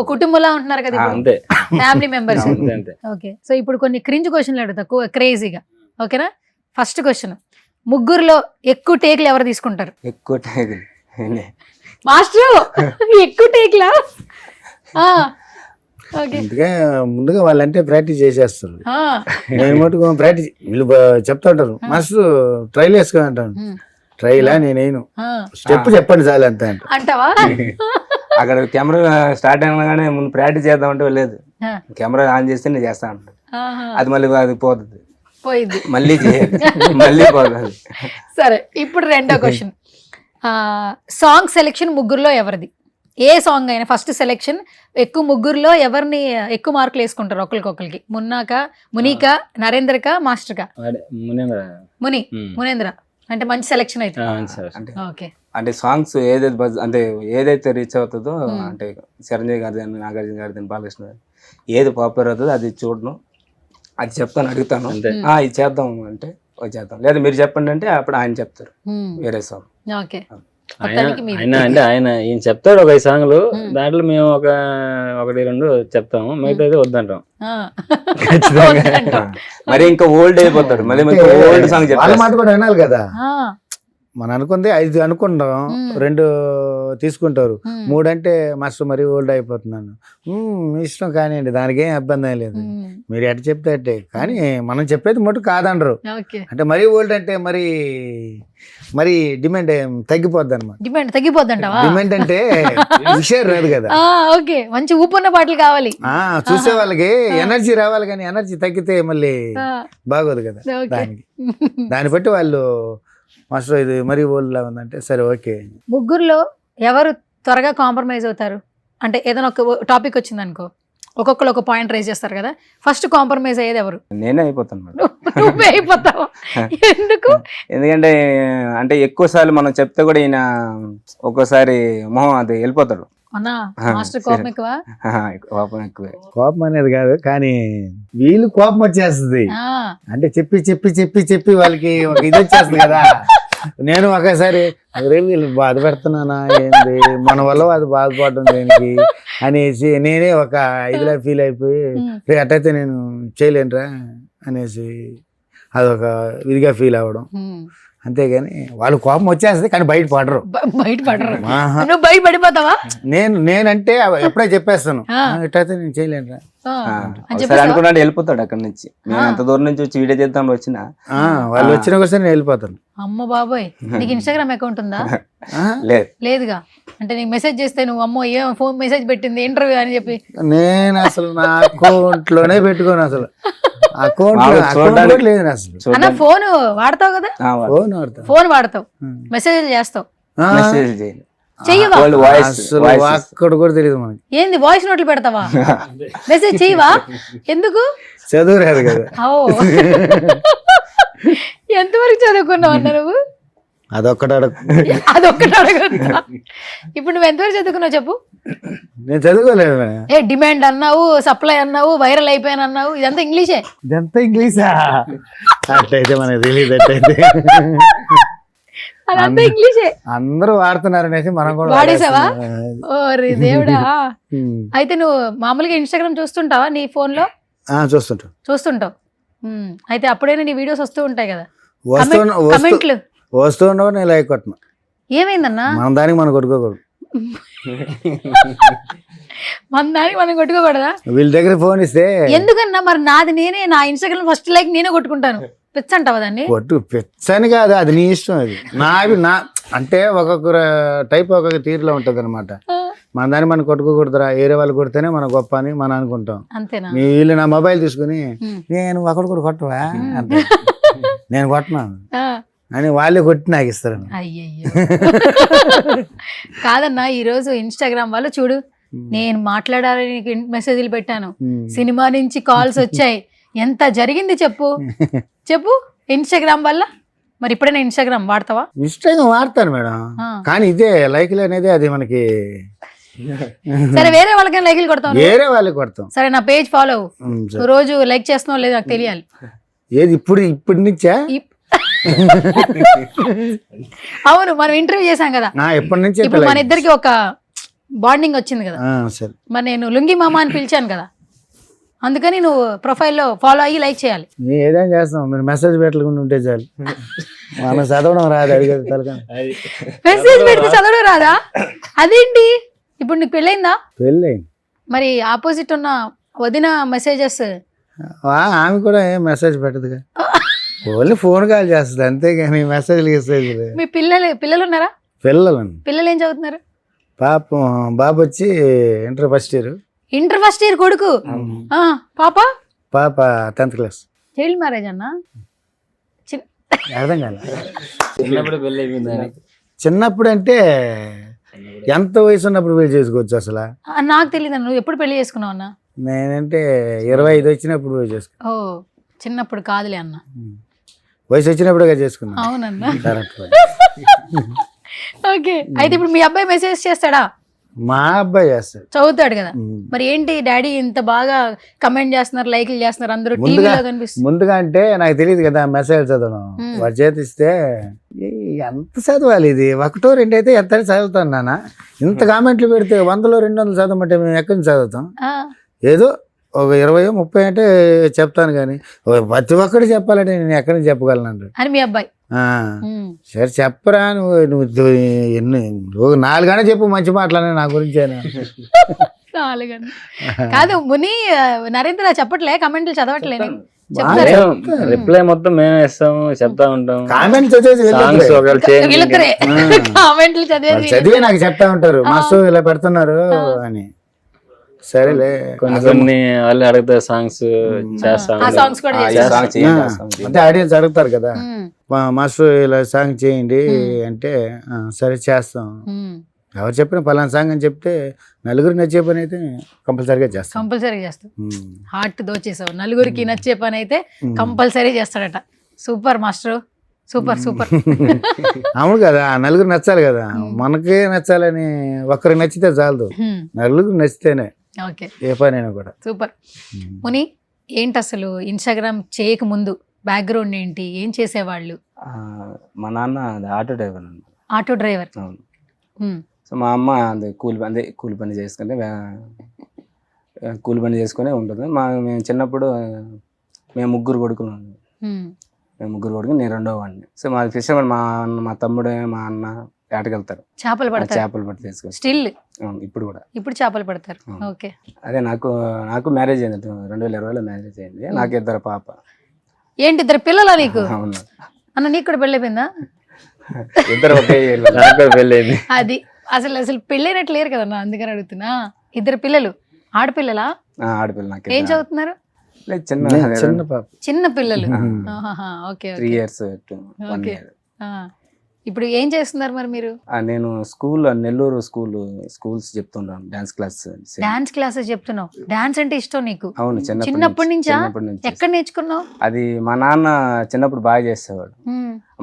ఒక కుటుంబంలో ఉంటున్నారు కదా, అంతే, ఫ్యామిలీ మెంబర్స్. అంతే. ఓకే, సో ఇప్పుడు కొన్ని క్రింజ్ క్వశ్చన్లు అడుగుతా క్రేజీగా. ఓకేనా? ఫస్ట్ క్వశ్చన్, ముగ్గురులో ఎక్కువ టేక్లు ఎవరు తీసుకుంటారు? ఎక్కువ టేక్ మాస్టర్ ఎక్కువ టేక్లా? అందుకే ముందుగా వాళ్ళంటే ప్రాక్టీస్ చేసేస్తారు. నేను మటుకు ప్రాక్టీస్ వీళ్ళు చెప్తా ఉంటారు, మాస్టర్ ట్రైల్ వేసుకో అంటాను. ట్రైలా నేను స్టెప్ చెప్పండి చాలు అంత అంటావా? అక్కడ కెమెరా స్టార్ట్ అయినగానే ముందు ప్రాక్టీస్ చేద్దాం అంటే లేదు, కెమెరా ఆన్ చేస్తే నేను చేస్తా అంటాను. అది మళ్ళీ అది పోతుంది, మళ్ళీ మళ్ళీ పోతుంది. సరే, ఇప్పుడు రెండో క్వశ్చన్, సాంగ్ సెలెక్షన్ ముగ్గురులో ఎవరిది? ఏ సాంగ్ అయినా ఫస్ట్ సెలెక్షన్ ఎక్కువ ముగ్గురులో ఎవరిని ఎక్కువ మార్కులు వేసుకుంటారు ఒకరికొకరికి? మునీక, నరేంద్రక, మాస్టర్కా? మునేంద్ర అంటే మంచి సెలెక్షన్ అయితే. అంటే సాంగ్స్ ఏదైతే రీచ్ అవుతుందో, అంటే చిరంజీవి గారిది, నాగార్జున గారిది, బాలకృష్ణ గారి ఏది పాపులర్ అవుతుందో అది చూడను, అది చెప్తాను, అడుగుతాను, ఇది చేద్దాం అంటే చేద్దాం, లేదా మీరు చెప్పండి అంటే అప్పుడు ఆయన చెప్తారు వేరే సాంగ్. ఆయన ఈయన చెప్తాడు ఒక 5 సాంగ్లు, దాంట్లో మేము ఒకటి 2 చెప్తాము, మిగతా అయితే వద్దంటాం. మరి ఇంకా ఓల్డ్ అయిపోతాడు, మళ్ళీ ఓల్డ్ సాంగ్ వాళ్ళ మాట కూడా వినాలి కదా. మనం అనుకుంది 5 అనుకుంటాం, 2 తీసుకుంటారు, 3 అంటే మాస్టర్ మరీ ఓల్డ్ అయిపోతున్నాను. మీ ఇష్టం కానివ్వండి, దానికి ఏం ఇబ్బంది లేదు, మీరు ఎట్ట చెప్తే అట్టే, కానీ మనం చెప్పేది మటు కాదనరు. అంటే మరీ ఓల్డ్ అంటే మరి డిమాండ్ తగ్గిపోద్ది అనమాట. డిమాండ్ అంటే విషయం రాదు కదా. ఓకే, మంచి ఊపున్న పాటలు కావాలి, చూసే వాళ్ళకి ఎనర్జీ రావాలి, కానీ ఎనర్జీ తగ్గితే మళ్ళీ బాగోదు కదా. దాన్ని బట్టి వాళ్ళు మాస్టర్ ఇది మరీ ఓల్డ్ లా ఉందంటే సరే ఓకే. ముగ్గురులో ఎవరు త్వరగా కాంప్రమైజ్ అవుతారు? అంటే ఏదైనా ఒక టాపిక్ వచ్చింది అనుకో, ఒక్కొక్కరు ఒక పాయింట్ రైజ్ చేస్తారు కదా, ఫస్ట్ కాంప్రమైజ్ అయ్యేది ఎవరు? నేనే అయిపోతాను. నువ్వే అయిపోతావా? ఎందుకు? ఎందుకంటే అంటే ఎక్కువ సార్లు మనం చెప్తే కూడా ఈయన ఒక్కోసారి మొహం అది వెళ్ళిపోతాడు. మాస్టర్ కోపం ఎక్కువ? కోపం ఎక్కువే. కోపం అనేది కాదు, కానీ వీళ్ళు కోపం వచ్చేస్తుంది. అంటే చెప్పి చెప్పి చెప్పి చెప్పి వాళ్ళకి ఒక ఇది వచ్చేస్తుంది కదా. నేను ఒకసారి వీళ్ళు బాధ పెడుతున్నానా ఏంది, మన వల్ల అది బాధపడడం దేనికి అనేసి నేనే ఒక ఇదిలా ఫీల్ అయిపోయి అట్టయితే నేను చేయలేనురా అనేసి అదొక ఇదిగా ఫీల్ అవ్వడం. అంతేగాని వాళ్ళు కోపం వచ్చేస్తుంది, కానీ బయటపడరు. నువ్వు బయటపడిపోతావా? నేనంటే ఎప్పుడే చెప్పేస్తాను, ఇట్టయితే నేను చేయలేనురా అనుకున్నాడు, వెళ్ళిపోతాడు అక్కడి నుంచి. మేము ఎంత దూరం నుంచి వచ్చి వీడియో చేద్దాం వచ్చినా వాళ్ళు వచ్చిన కోసం నేను వెళ్ళిపోతాను. అమ్మ బాబోయ్, నీకు ఇన్స్టాగ్రామ్ అకౌంట్ ఉందా? లేదుగా. అంటే నీకు మెసేజ్ చేస్తే నువ్వు అమ్మో ఏ ఫోన్ మెసేజ్ పెట్టింది ఇంటర్వ్యూ అని చెప్పి నేను అసలు నా అకౌంట్ లోనే పెట్టుకోను, అసలు అకౌంట్ లేదు అసలు. అన్న ఫోన్ వాడతావు కదా? ఫోన్ వాడతావు, మెసేజ్ చేస్తావు, చెయ్యవా? అక్కడ కూడా తెలియదు మనకి. ఏంది వాయిస్ నోట్లు పెడతావా? మెసేజ్ చెయ్యవా? ఎందుకు? చదువు రాదు కదా. ఎంతవరకు చదువుకున్నావు అన్న నువ్వు? అదొక్కటి అడగ. ఇప్పుడు నువ్వు ఎంతవరకు చదువుకున్నావు చెప్పు? నేను చదువుకోలేదు. డిమాండ్ అన్నావు, సప్లై అన్నావు, వైరల్ అయిపోయాను అన్నావు, ఇదంతా ఇంగ్లీషే. ఇదంతా ఇంగ్లీషా? అట్లయితే మనకు తెలియదు. అట్లయితే అదంతా ఇంగ్లీషే. అందరూ వాడుతున్నారు అనేసి మనం కూడా వాడేసావా? వాడేస్తున్నాం. ఓరి దేవుడా. ఉమ్. అయితే నువ్వు మామూలుగా ఇన్స్టాగ్రామ్ చూస్తుంటావా నీ ఫోన్ లో? చూస్తుంటాం. చూస్తుంటావు. అయితే అప్పుడైనా నీ వీడియోస్ వస్తూ ఉంటాయి కదా, వస్తూ కమెంట్లు. ఉండవు, నేను లైక్ కొట్టను. ఏమైందన్నా? మన దానికి మనం కొట్టుకోకూడదు. మన దానికి మనం కొట్టుకోకూడదా? వీళ్ళ దగ్గర ఫోన్ ఇస్తే ఎందుకన్నా మరి నాది నేనే, నా ఇన్స్టాగ్రామ్ ఫస్ట్ లైక్ నేనే కొట్టుకుంటాను. పిచ్చ అంటావా దాన్ని? కొట్టు పెచ్చని కాదు, అది నీ ఇష్టం. అది నా అంటే ఒక్కొక్క టైప్ ఒక్కొక్క తీరులో ఉంటది అనమాట. మన దాన్ని మనం కొట్టుకోకూడదురా, వేరే వాళ్ళు కొడితేనే మన గొప్ప అని మనం అనుకుంటాం. అంతేనా? వీళ్ళు నా మొబైల్ తీసుకుని నేను ఒకడు కూడా కొట్టవా అంటే నేను కొట్టను అని వాళ్ళే కొట్టి నాకు ఇస్తారు. అయ్యయ్యో. కాదన్నా, ఈరోజు ఇన్స్టాగ్రామ్ వాళ్ళు చూడు, నేను మాట్లాడాలని మెసేజ్లు పెట్టాను, సినిమా నుంచి కాల్స్ వచ్చాయి, ఎంత జరిగింది చెప్పు చెప్పు ఇన్స్టాగ్రామ్ వల్ల. మరి ఇప్పుడైనా ఇన్స్టాగ్రామ్ వాడతావా? ఇన్స్టాగ్రామ్ వాడతాను మేడం, కానీ ఇదే లైక్లు అనేది అది మనకి సరే వేరే వాళ్ళకైనా లైక్లు కొడతావు? వేరే వాళ్ళకి కొడతాం. సరే నా పేజ్ ఫాలో అవ్వు, రోజు లైక్ చేస్తున్నావు లేదు నాకు తెలియాలి. ఏది ఇప్పటి నుంచా? అవును, మనం ఇంటర్వ్యూ చేశాం కదా, ఎప్పటి నుంచి? ఇప్పుడు మన ఇద్దరికి ఒక బాండింగ్ వచ్చింది కదా. సరే, మరి నేను లుంగి మామ అని పిలిచాను కదా, అందుకని నువ్వు ప్రొఫైల్లో ఫాలో అయ్యి లైక్ చేయాలి. ఏదైనా చేస్తాం, మీరు మెసేజ్ పెట్టకుండా ఉంటే చాలు. మనం చదవడం రాదు, అడిగేది తలక. మెసేజ్ పెడితే చదవడం రాదా? అదేంటి, ఇప్పుడు నీకు పెళ్ళైందా? పెళ్ళైంది. మరి ఆపోజిట్ ఉన్న వదిన మెసేజెస్? ఆమె కూడా ఏం మెసేజ్ పెట్టదుగా, ఓన్లీ ఫోన్ కాల్ చేస్తుంది అంతేగాని మెసేజ్లు ఇస్తుంది. మీ పిల్లలు ఉన్నారా? పిల్లలు ఏం చదువుతున్నారు? బాబు వచ్చి inter first year. Inter first year కొడుకు. పాప 10th క్లాస్. చైల్డ్ మ్యారేజ్ అన్నా? అర్థం కాల. చిన్నప్పుడు పెళ్లి అయిపోయింది. చిన్నప్పుడు అంటే ఎంత వయసు ఉన్నప్పుడు పెళ్లి చేసుకోవచ్చు అసలు? నాకు తెలియదు. నువ్వు ఎప్పుడు పెళ్లి చేసుకున్నావు అన్న? నేనంటే 25 వచ్చినప్పుడు పెళ్లి చేసుకున్నా. ఓ, చిన్నప్పుడు కాదులే అన్న, వయసు వచ్చినప్పుడే చేసుకున్నా. అవునన్నా. కరెక్ట్. ఓకే, అయితే ఇప్పుడు మీ అబ్బాయి మెసేజ్ చేస్తాడా? మా అబ్బాయి చేస్తాడు, చదువుతాడు కదా. మరి ఏంటి డాడీ ఇంత బాగా కమెంట్ చేస్తున్నారు, లైక్లు చేస్తున్నారు, అందరూ టీవీలో కనిపిస్తుంది. ముందుగా అంటే నాకు తెలియదు కదా మెసేజ్ చదవడం. వాడు చేతిస్తే ఎంత చదవాలి, ఇది ఒకటో రెండు అయితే ఎంత చదువుతాను నాన్న. ఇంత కామెంట్లు పెడితే 100లో 200 చదవమంటే మేము ఎక్కడి నుంచి చదువుతాం? ఏదో ఒక 20 30 అంటే చెప్తాను, కానీ ప్రతి ఒక్కటి చెప్పాలంటే నేను ఎక్కడి నుంచి చెప్పగలను అని మీ అబ్బాయి. సరే చెప్పరా, నువ్వు ఎన్ని 4 గంటలు చెప్పు మంచి మాటలనే నా గురించి. 4 కాదు ముని, నరేంద్ర చెప్పట్లే, కమెంట్లు చదవట్లే. రిప్లై మొత్తం మేమే ఇస్తాము, చెప్తా ఉంటాం. కామెంట్లు చదివే నాకు చెప్తా ఉంటారు, మాస్టర్ ఇలా పెడుతున్నారు అని. సరేలే, కొన్ని వాళ్ళు అడుగుతారు సాంగ్స్ చేస్తాం, అంటే ఆడియన్స్ అడుగుతారు కదా, మాస్టర్ ఇలా సాంగ్ చేయండి అంటే సరే చేస్తాం. ఎవరు చెప్పిన పలానా సాంగ్ అని చెప్తే నలుగురు నచ్చే పని అయితే కంపల్సరీగా చేస్తాం. హార్ట్ దోచేసావు. నలుగురికి నచ్చే పని అయితే కంపల్సరీ చేస్తాడట. Super master, super super. అవును కదా, నలుగురు నచ్చాలి కదా, మనకే నచ్చాలని ఒక్కరికి నచ్చితే చాలదు, నలుగురు నచ్చితేనే ఏ పనైనా కూడా. సూపర్. ముని, ఏంటి అసలు ఇన్స్టాగ్రామ్ చేయక ముందు బ్యాక్గ్రౌండ్ ఏంటి, ఏం చేసేవాళ్ళు? మా నాన్న auto driver. Auto driver. So మా అమ్మ కూలి పని చేసుకుంటే కూలి పని చేసుకునే ఉంటుంది. మేము చిన్నప్పుడు మేము ముగ్గురు కొడుకులు, నేను 2వ వాడిని. సో మా ఫిషర్మెన్, మా తమ్ముడు మా అన్న వేటకి వెళ్తారు, చేపలు పట్టి తీసుకొని. స్టిల్ ఇప్పుడు చేపలు పడతారు. ఓకే. అదే నాకు మ్యారేజ్ అయింది 2020లో మ్యారేజ్ అయింది. నాకు 2 పాప. ఏంటి 2 పిల్లలా నీకు? అవును అన్న, నీకు కూడా పెళ్ళి అయిపోయిందా? 2 ఒకే పెళ్ళైంది. అది అసలు పెళ్ళైనట్లు లేరు కదన్నా, అందుకని అడుగుతున్నా. 2 పిల్లలు, ఆడపిల్లలా? ఆడపిల్ల. ఏం చదువుతున్నారు? చిన్న పిల్లలు. ఓకే. 3 years 1 year. ఇప్పుడు ఏం చేస్తున్నారు మరి మీరు? నేను నెల్లూరు స్కూల్స్ చెప్తున్నాను, డాన్స్ క్లాసెస్ చెప్తున్నావు. డాన్స్ అంటే ఇష్టం నీకు? అవును, చిన్నప్పటి నుంచా? ఎక్కడ నేర్చుకున్నావు? అది మా నాన్న చిన్నప్పుడు బాగా చేసేవాడు.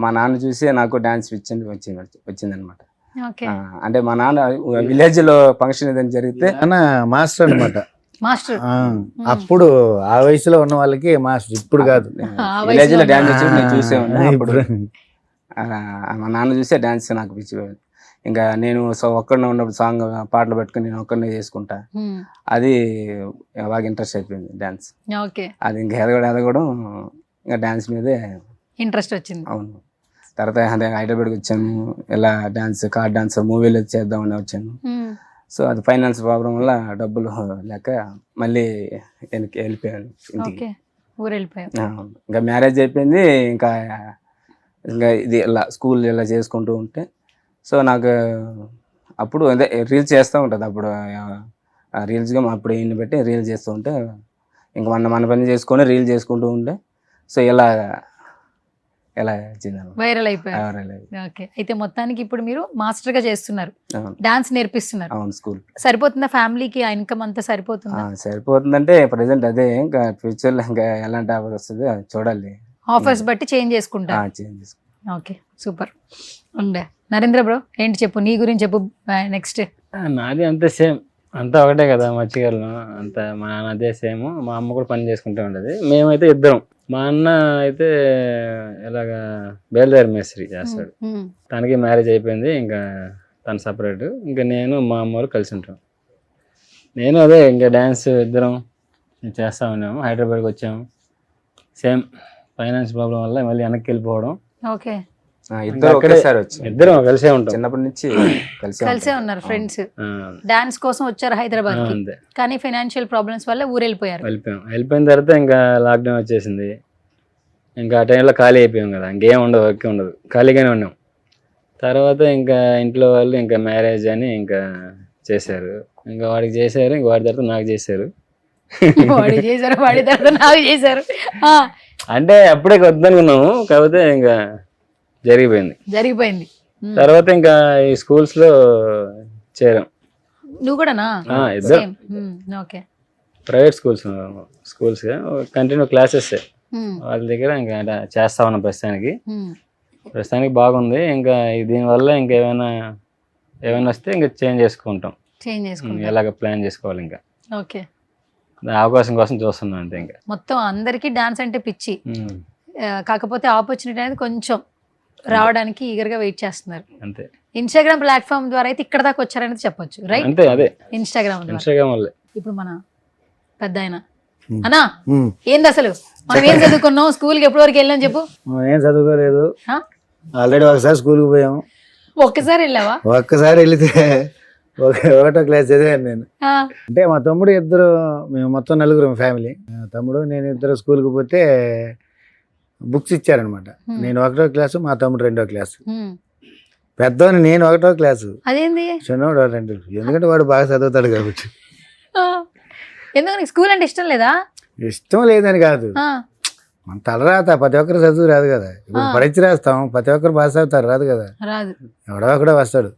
మా నాన్న చూసి నాకు డాన్స్ వచ్చింది అనమాట. అంటే మా నాన్న విలేజ్ లో ఫంక్షన్ ఏదైనా జరిగితే మాస్టర్ అనమాట. మాస్టర్ అప్పుడు ఆ వయసులో ఉన్న వాళ్ళకి మాస్టర్, ఇప్పుడు కాదు. విలేజ్ లో డాన్స్ వచ్చి చూసేవాడిని. మా నాన్న చూసే డ్యాన్స్ నాకు పిచ్చి. ఇంకా నేను ఒక్కడనే ఉన్నప్పుడు సాంగ్ పాటలు పెట్టుకుని నేను ఒక్కడనే చేసుకుంటా. అది బాగా ఇంట్రెస్ట్ అయిపోయింది డ్యాన్స్. ఓకే. అది ఇంకా ఎదగడం ఇంకా డ్యాన్స్ మీదే ఇంట్రెస్ట్ వచ్చింది. అవును. తర్వాత అదే హైదరాబాద్కి వచ్చాను, ఇలా డ్యాన్స్ కార్డ్ డాన్స్ మూవీలో చేద్దామని వచ్చాను. సో అది ఫైనాన్స్ ప్రాబ్లం వల్ల డబ్బులు లేక మళ్ళీ వెళ్ళిపోయాను ఇంటికి. ఊరు వెళ్ళిపోయాను. ఇంకా మ్యారేజ్ అయిపోయింది. ఇంకా ఇది ఇలా స్కూల్ ఇలా చేసుకుంటూ ఉంటే సో నాకు అప్పుడు అదే రీల్స్ చేస్తూ ఉంటుంది. అప్పుడు రీల్స్గా అప్పుడు ఈయన్ని పెట్టి రీల్స్ చేస్తూ ఉంటే ఇంకా మన పని చేసుకొని రీల్ చేసుకుంటూ ఉంటే సో ఇలా వైరల్ అయిపోయారు. ఓకే. అయితే మొత్తానికి ఇప్పుడు మీరు మాస్టర్ గా చేస్తున్నారు, డాన్స్ నేర్పిస్తున్నారు. అవును. స్కూల్ సరిపోతుందా ఫ్యామిలీకి? ఆ ఇన్కమ్ అంతా సరిపోతుందా? సరిపోతుందంటే ప్రెసెంట్ అదే. ఇంకా ఫ్యూచర్ లో ఇంకా ఎలాంటి ఆఫర్ వస్తుంది చూడాలి. ఆఫర్స్ బట్టి చేంజ్ చేసుకుంటా. Okay, super. ఉండే నరేంద్ర బ్రో ఏంటి చెప్పు, నీ గురించి చెప్పు నెక్స్ట్. నాది అంతే సేమ్, అంతా ఒకటే కదా. మచ్చిగలను అంతా మా నాన్న అదే సేమ్, మా అమ్మ కూడా పని చేసుకుంటూ ఉండేది. మేమైతే ఇద్దరం. మా అన్న అయితే ఇలాగా బయలుదేరి మేస్త్రి చేస్తాడు. తనకి మ్యారేజ్ అయిపోయింది, ఇంకా తను సపరేట్. ఇంకా నేను మా అమ్మ వాళ్ళు కలిసి ఉంటాం. నేను అదే ఇంకా డ్యాన్స్ ఇద్దరం చేస్తా ఉన్నాము. హైదరాబాద్కి వచ్చాము. సేమ్ ఫైనాన్స్ ప్రాబ్లం వల్ల మళ్ళీ వెనక్కి వెళ్ళిపోవడం. ఓకే. ఇద్దరం కలిసే ఉంటాం చిన్నప్పటి నుంచి కలిసే ఉన్నారు ఫ్రెండ్స్. డాన్స్ కోసం వచ్చారు హైదరాబాద్ కి, కానీ ఫైనాన్షియల్ ప్రాబ్లమ్స్ వల్ల ఊరు వెళ్ళిపోయారు. వెళ్ళిపోయిన తర్వాత ఇంకా లాక్డౌన్ వచ్చేసింది. ఇంకా ఆ టైంలో ఖాళీ అయిపోయాం కదా, ఇంకేం ఉండదు, వర్క్ ఉండదు, ఖాళీగానే ఉన్నాం. తర్వాత ఇంకా ఇంట్లో వాళ్ళు ఇంకా మ్యారేజ్ అని ఇంకా చేశారు. ఇంకా వాడికి చేశారు, ఇంక వాడి తర్వాత నాకు చేశారు. వాడి తర్వాత నాకు చేశారు. అంటే అప్పుడే వద్దనుకున్నాము, కాకపోతే ఇంకా జరిగిపోయింది. తర్వాత ఇంకా ఈ స్కూల్స్ లో చేరాం. నువ్వు కూడానా? ఇద్దరు okay. Private schools continue classes వాళ్ళ దగ్గర ఇంకా చేస్తా ఉన్నాం. ప్రస్తుతానికి బాగుంది. ఇంకా దీనివల్ల ఇంకా ఏమైనా వస్తే ఇంకా చేంజ్ చేసుకుంటాం, ఎలాగ ప్లాన్ చేసుకోవాలి. ఇంకా ఓకే, అవకాశం కోసం చూస్తున్నాం అంతే. ఇంకా మొత్తం అందరికీ డాన్స్ అంటే పిచ్చి, కాకపోతే ఆపర్చునిటీ అనేది కొంచెం రావడానికి ఈగర్ గా వెయిట్ చేస్తున్నారు అంతే. ఇన్స్టాగ్రామ్ ప్లాట్ఫామ్ ద్వారా అయితే ఇక్కడ దాకా వచ్చారనేది చెప్పొచ్చు, రైట్? అంతే, అదే ఇన్స్టాగ్రామ్ వల్లే. ఇప్పుడు మన పెద్ద ఆయన అన్నా ఏంది అసలు మనం ఏం చదువుకున్నాం? స్కూల్కి ఎప్పటి వరకు వెళ్ళాం చెప్పు. ఏం చదువుకోలేదు, ఆల్రెడీ ఒకసారి స్కూల్కి పోయాము. ఒక్కసారి వెళ్ళావా? ఒక్కసారి వెళితే ఒకటో క్లాస్ చదివాను నేను. అంటే మా తమ్ముడు ఇద్దరు, మేము మొత్తం నలుగురు ఫ్యామిలీ. తమ్ముడు నేను ఇద్దరు స్కూల్కి పోతే బుక్స్ ఇచ్చారనమాట. నేను ఒకటో క్లాసు, మా తమ్ముడు రెండో క్లాసు. పెద్దవాడిని నేను ఒకటో క్లాసు, అదేంది చిన్నవాడు రెండు. ఎందుకంటే వాడు బాగా చదువుతాడు కాబట్టి. ఎందుకు స్కూల్ అంటే ఇష్టం లేదా? ఇష్టం లేదని కాదు, మన తలరాత. ప్రతి ఒక్కరు చదువు రాదు కదా. ఇప్పుడు పరీక్ష రాస్తాం, ప్రతి ఒక్కరు పాస్ అవుతారు, రాదు కదా, ఎవడో ఒకడో వస్తాడు.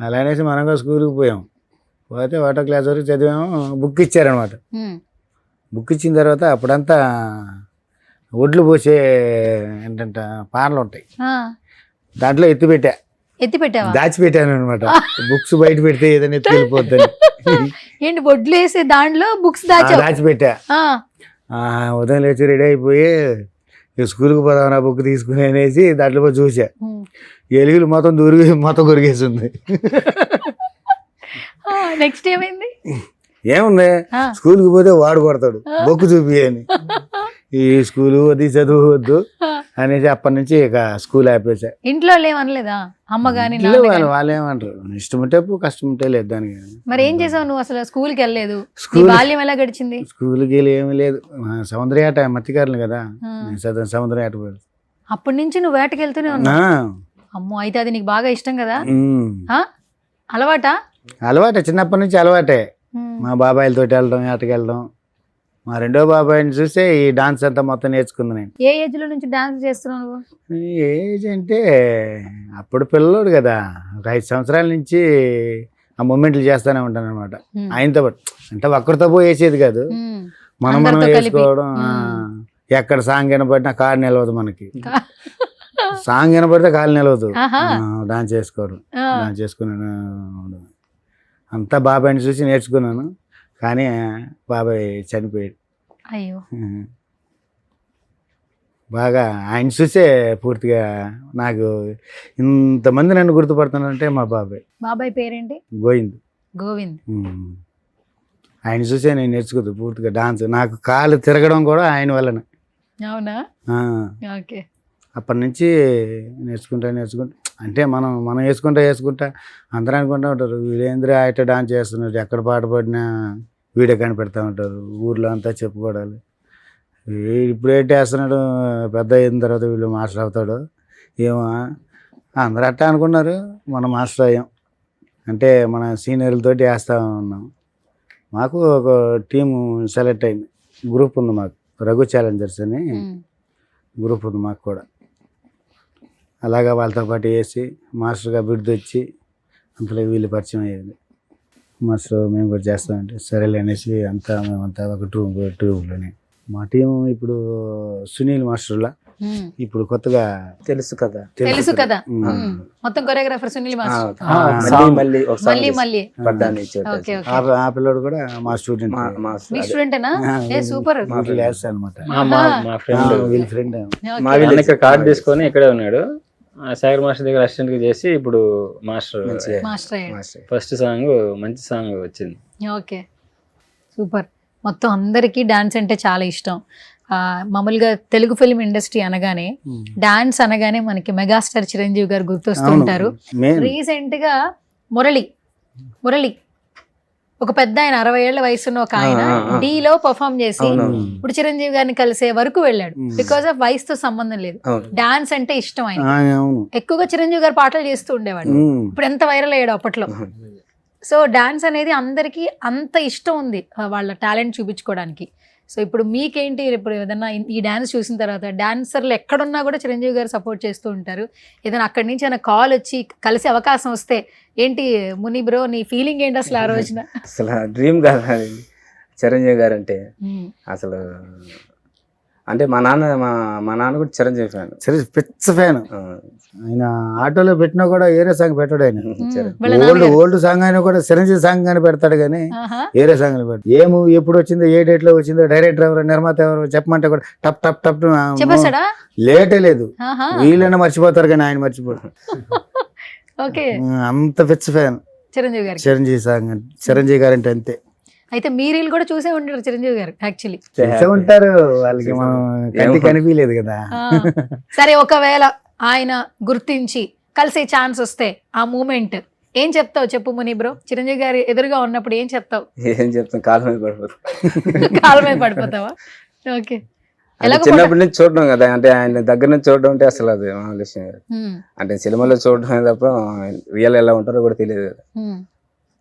అలా అనేసి మనం కూడా స్కూల్కి పోయాం. పోతే ఒకటో క్లాస్ వరకు చదివాము. బుక్ ఇచ్చారనమాట. బుక్ ఇచ్చిన తర్వాత అప్పుడంతా ఒడ్లు పోసే ఏంటంటే పానలు ఉంటాయి, దాంట్లో ఎత్తిపెట్టా, దాచిపెట్టాను అనమాట. బుక్స్ బయట పెడితే ఏదైనా ఎత్తి వెళ్ళిపోద్దని. ఏంటి ఒడ్లు వేసే దాంట్లో బుక్స్ దాచిపెట్టా. ఉదయం లేచి రెడీ అయిపోయి స్కూల్కి పోదాం ఆ బుక్ తీసుకుని అనేసి దాంట్లో పోయి చూసా. ఎలుగులు మొత్తం కొరిగేసింది. నెక్స్ట్ ఏమైంది? ఏముంది, స్కూల్కి పోతే వాడు కొడతాడు, బొక్కు చూపి అని. ఈ స్కూల్ వద్దు, చదువు వద్దు అనేసి అప్పటి నుంచి ఇక స్కూల్ ఆపేసా. ఇంట్లో ఏమనలేదా అమ్మ గాని? వాళ్ళు ఏమంటారు, ఇష్టం ఉంటే కష్టం ఉంటే లేదు దానికి. మరి ఏం చేసావు నువ్వు? అసలు స్కూల్కి వెళ్ళలేదు, బాల్యం ఎలా గడిచింది? స్కూల్కి వెళ్ళి ఏమి లేదు. సముద్రయాట మత్స్యకారులు కదా, సముద్రయాట పోయాడు. అప్పటి నుంచి నువ్వు వేటకి వెళ్తూనే ఉన్నా? అమ్మో, అయితే అది నీకు బాగా ఇష్టం కదా? అలవాటే, చిన్నప్పటి నుంచి అలవాటే. మా బాబాయిలతోటి వెళ్ళడం, వేటకి వెళ్ళడం. మా రెండో బాబాయిని చూస్తే ఈ డాన్స్ అంతా మొత్తం నేర్చుకుంది నేను. ఏ ఏజ్ లో నుంచి డాన్స్ చేస్తున్నావు నువ్వు? ఏజ్ అంటే అప్పుడు పిల్లోడు కదా, ఒక 5 సంవత్సరాల నుంచి ఆ మూమెంట్లు చేస్తూనే ఉంటాను అనమాట. ఆయనతో పాటు, అంటే ఒక్కరితో పోయి వేసేది కాదు, మనం వేసుకోవడం. ఎక్కడ సాంగ్ వినపడినా కాలు నిలవదు మనకి. సాంగ్ వినపడితే కాలు నిలవదు. డాన్స్ చేసుకోవడం, డాన్స్ చేసుకున్నాను అంతా బాబాయిని చూసి నేర్చుకున్నాను. కానీ బాబాయ్ చనిపోయాడు. అయ్యో, బాగా ఆయన చూసే పూర్తిగా నాకు ఇంతమంది నన్ను గుర్తుపడుతున్నారంటే మా బాబాయ్ పేరేంటి? గోవింద్. గోవింద్. ఆయన చూసే నేను నేర్చుకోదు పూర్తిగా డాన్స్. నాకు కాలు తిరగడం కూడా ఆయన వల్లనే. అవునా? ఆ, ఓకే. అప్పటి నుంచి నేర్చుకుంటా అంటే మనం వేసుకుంటా అందరూ అనుకుంటా ఉంటారు వీడేంద్ర ఆయట డాన్స్ చేస్తున్నాడు, ఎక్కడ పాట పాడినా వీడియో కనిపెడతా ఉంటారు, ఊర్లో అంతా చెప్పుకోవడాలి. ఇప్పుడు ఏంటి వేస్తున్నాడు, పెద్ద అయిన తర్వాత వీళ్ళు మాస్టర్ అవుతాడు ఏమో అందరూ అట్టా అనుకున్నారు. మన మాస్టర్ అయ్యాం అంటే మన సీనియర్లతోటి వేస్తూ ఉన్నాం. మాకు ఒక టీము సెలెక్ట్ అయింది, గ్రూప్ ఉంది మాకు, రఘు ఛాలెంజర్స్ అని గ్రూప్ ఉంది మాకు కూడా. అలాగా వాళ్ళతో పాటు వేసి మాస్టర్గా బిడ్డ వచ్చి అంతలో వీళ్ళు పరిచయం అయ్యేది. మాస్టర్ మేము కూడా చేస్తామంటే సరేలే అనేసి మేమంతా ఒక ట్రూప్లోనే. మా టీం ఇప్పుడు సునీల్ మాస్టర్లా ఇప్పుడు కొత్తగా తెలుసు కదా. మొత్తం కొరియోగ్రాఫర్ సునీల్ మాస్టర్. మళ్ళీ మళ్ళీ ఓకే, ఓకే. ఆ పిల్లోడు కూడా మా స్టూడెంట్. మీ స్టూడెంటేనా? ఏ సూపర్. అనమాట మా ఫ్రెండ్ వీళ్ళ ఫ్రెండ్. మా వీళ్ళు ఇక్కడ కార్డు తీసుకొని ఇక్కడే ఉన్నాడు. సాగర్ మాస్టర్ దగ్గర అసిస్టెంట్ గా చేసి ఇప్పుడు మాస్టర్ ఫస్ట్ సాంగ్ మంచి సాంగ్ వచ్చింది. Okay, super. మొత్తం అందరికీ డాన్స్ అంటే చాలా ఇష్టం. మామూలుగా తెలుగు ఫిల్మ్ ఇండస్ట్రీ అనగానే డాన్స్ అనగానే మనకి మెగాస్టార్ చిరంజీవి గారు గుర్తొస్తుంటారు. రీసెంట్ గా మురళి ఒక పెద్ద ఆయన 60 ఏళ్ల వయసున్న ఒక ఆయన డీలో పర్ఫామ్ చేసి ఇప్పుడు చిరంజీవి గారిని కలిసే వరకు వెళ్ళాడు. బికాస్ ఆఫ్ వయసుతో సంబంధం లేదు, డాన్స్ అంటే ఇష్టం ఆయన. ఎక్కువగా చిరంజీవి గారు పాటలు చేస్తూ ఉండేవాడు. ఇప్పుడు ఎంత వైరల్ అయ్యాడు అప్పట్లో. సో డాన్స్ అనేది అందరికీ అంత ఇష్టం ఉంది వాళ్ళ టాలెంట్ చూపించుకోవడానికి. సో ఇప్పుడు మీకేంటి, ఇప్పుడు ఏదన్నా ఈ డాన్స్ చూసిన తర్వాత డాన్సర్లు ఎక్కడున్నా కూడా చిరంజీవి గారు సపోర్ట్ చేస్తూ ఉంటారు. ఏదైనా అక్కడి నుంచి ఏమైనా కాల్ వచ్చి కలిసే అవకాశం వస్తే ఏంటి ముని బ్రో నీ ఫీలింగ్ ఏంటి అసలు ఆ రోజున? అసలు డ్రీమ్ కాదు చిరంజీవి గారు అంటే. అసలు అంటే మా నాన్న కూడా చిరంజీవి ఫ్యాన్, పిచ్చ ఫ్యాన్. ఆయన ఆటోలో పెట్టినా కూడా ఏరే సాంగ్ పెట్టాడు. ఆయన ఓల్డ్ సాంగ్ అయినా కూడా చిరంజీవి సాంగ్ అని పెడతాడు కానీ ఏరే సాంగ్ అని పెడతాడు. ఏ మూవీ ఎప్పుడు వచ్చిందో, ఏ డేట్ లో వచ్చిందో, డైరెక్టర్ ఎవరు, నిర్మాత ఎవరు చెప్పమంటే కూడా టప్ టప్ టప్ లేటే లేదు. వీళ్ళైనా మర్చిపోతారు కానీ ఆయన మర్చిపోతారు. అంత పిచ్చ ఫ్యాన్ చిరంజీవి సాంగ్. చిరంజీవి గారు అంటే అంతే. అయితే మీరు కూడా చూసే ఉంటారు చిరంజీవి గారు. యాక్చువల్లీ చూసే ఉంటారు, వాళ్ళకి మనం కంటికి కనిపించలేదు కదా. సరే, ఒకవేళ ఆయన గుర్తించి కలిసే ఛాన్స్ వస్తే ఆ మూమెంట్ ఏం చెప్తావు చెప్పు ముని బ్రో? చిరంజీవి గారు ఎదురుగా ఉన్నప్పుడు ఏం చెప్తావు? ఏం చెప్తాను, కాళ్ళ మీద పడిపోతావా? ఓకే. చిన్నప్పటి నుంచి చూడడం కదా, అంటే ఆయన దగ్గర నుంచి చూడడం అంటే అసలు అది విషయం. అంటే సినిమాలో చూడడం తప్ప రియల్ ఎలా ఉంటారో కూడా తెలియదు కదా.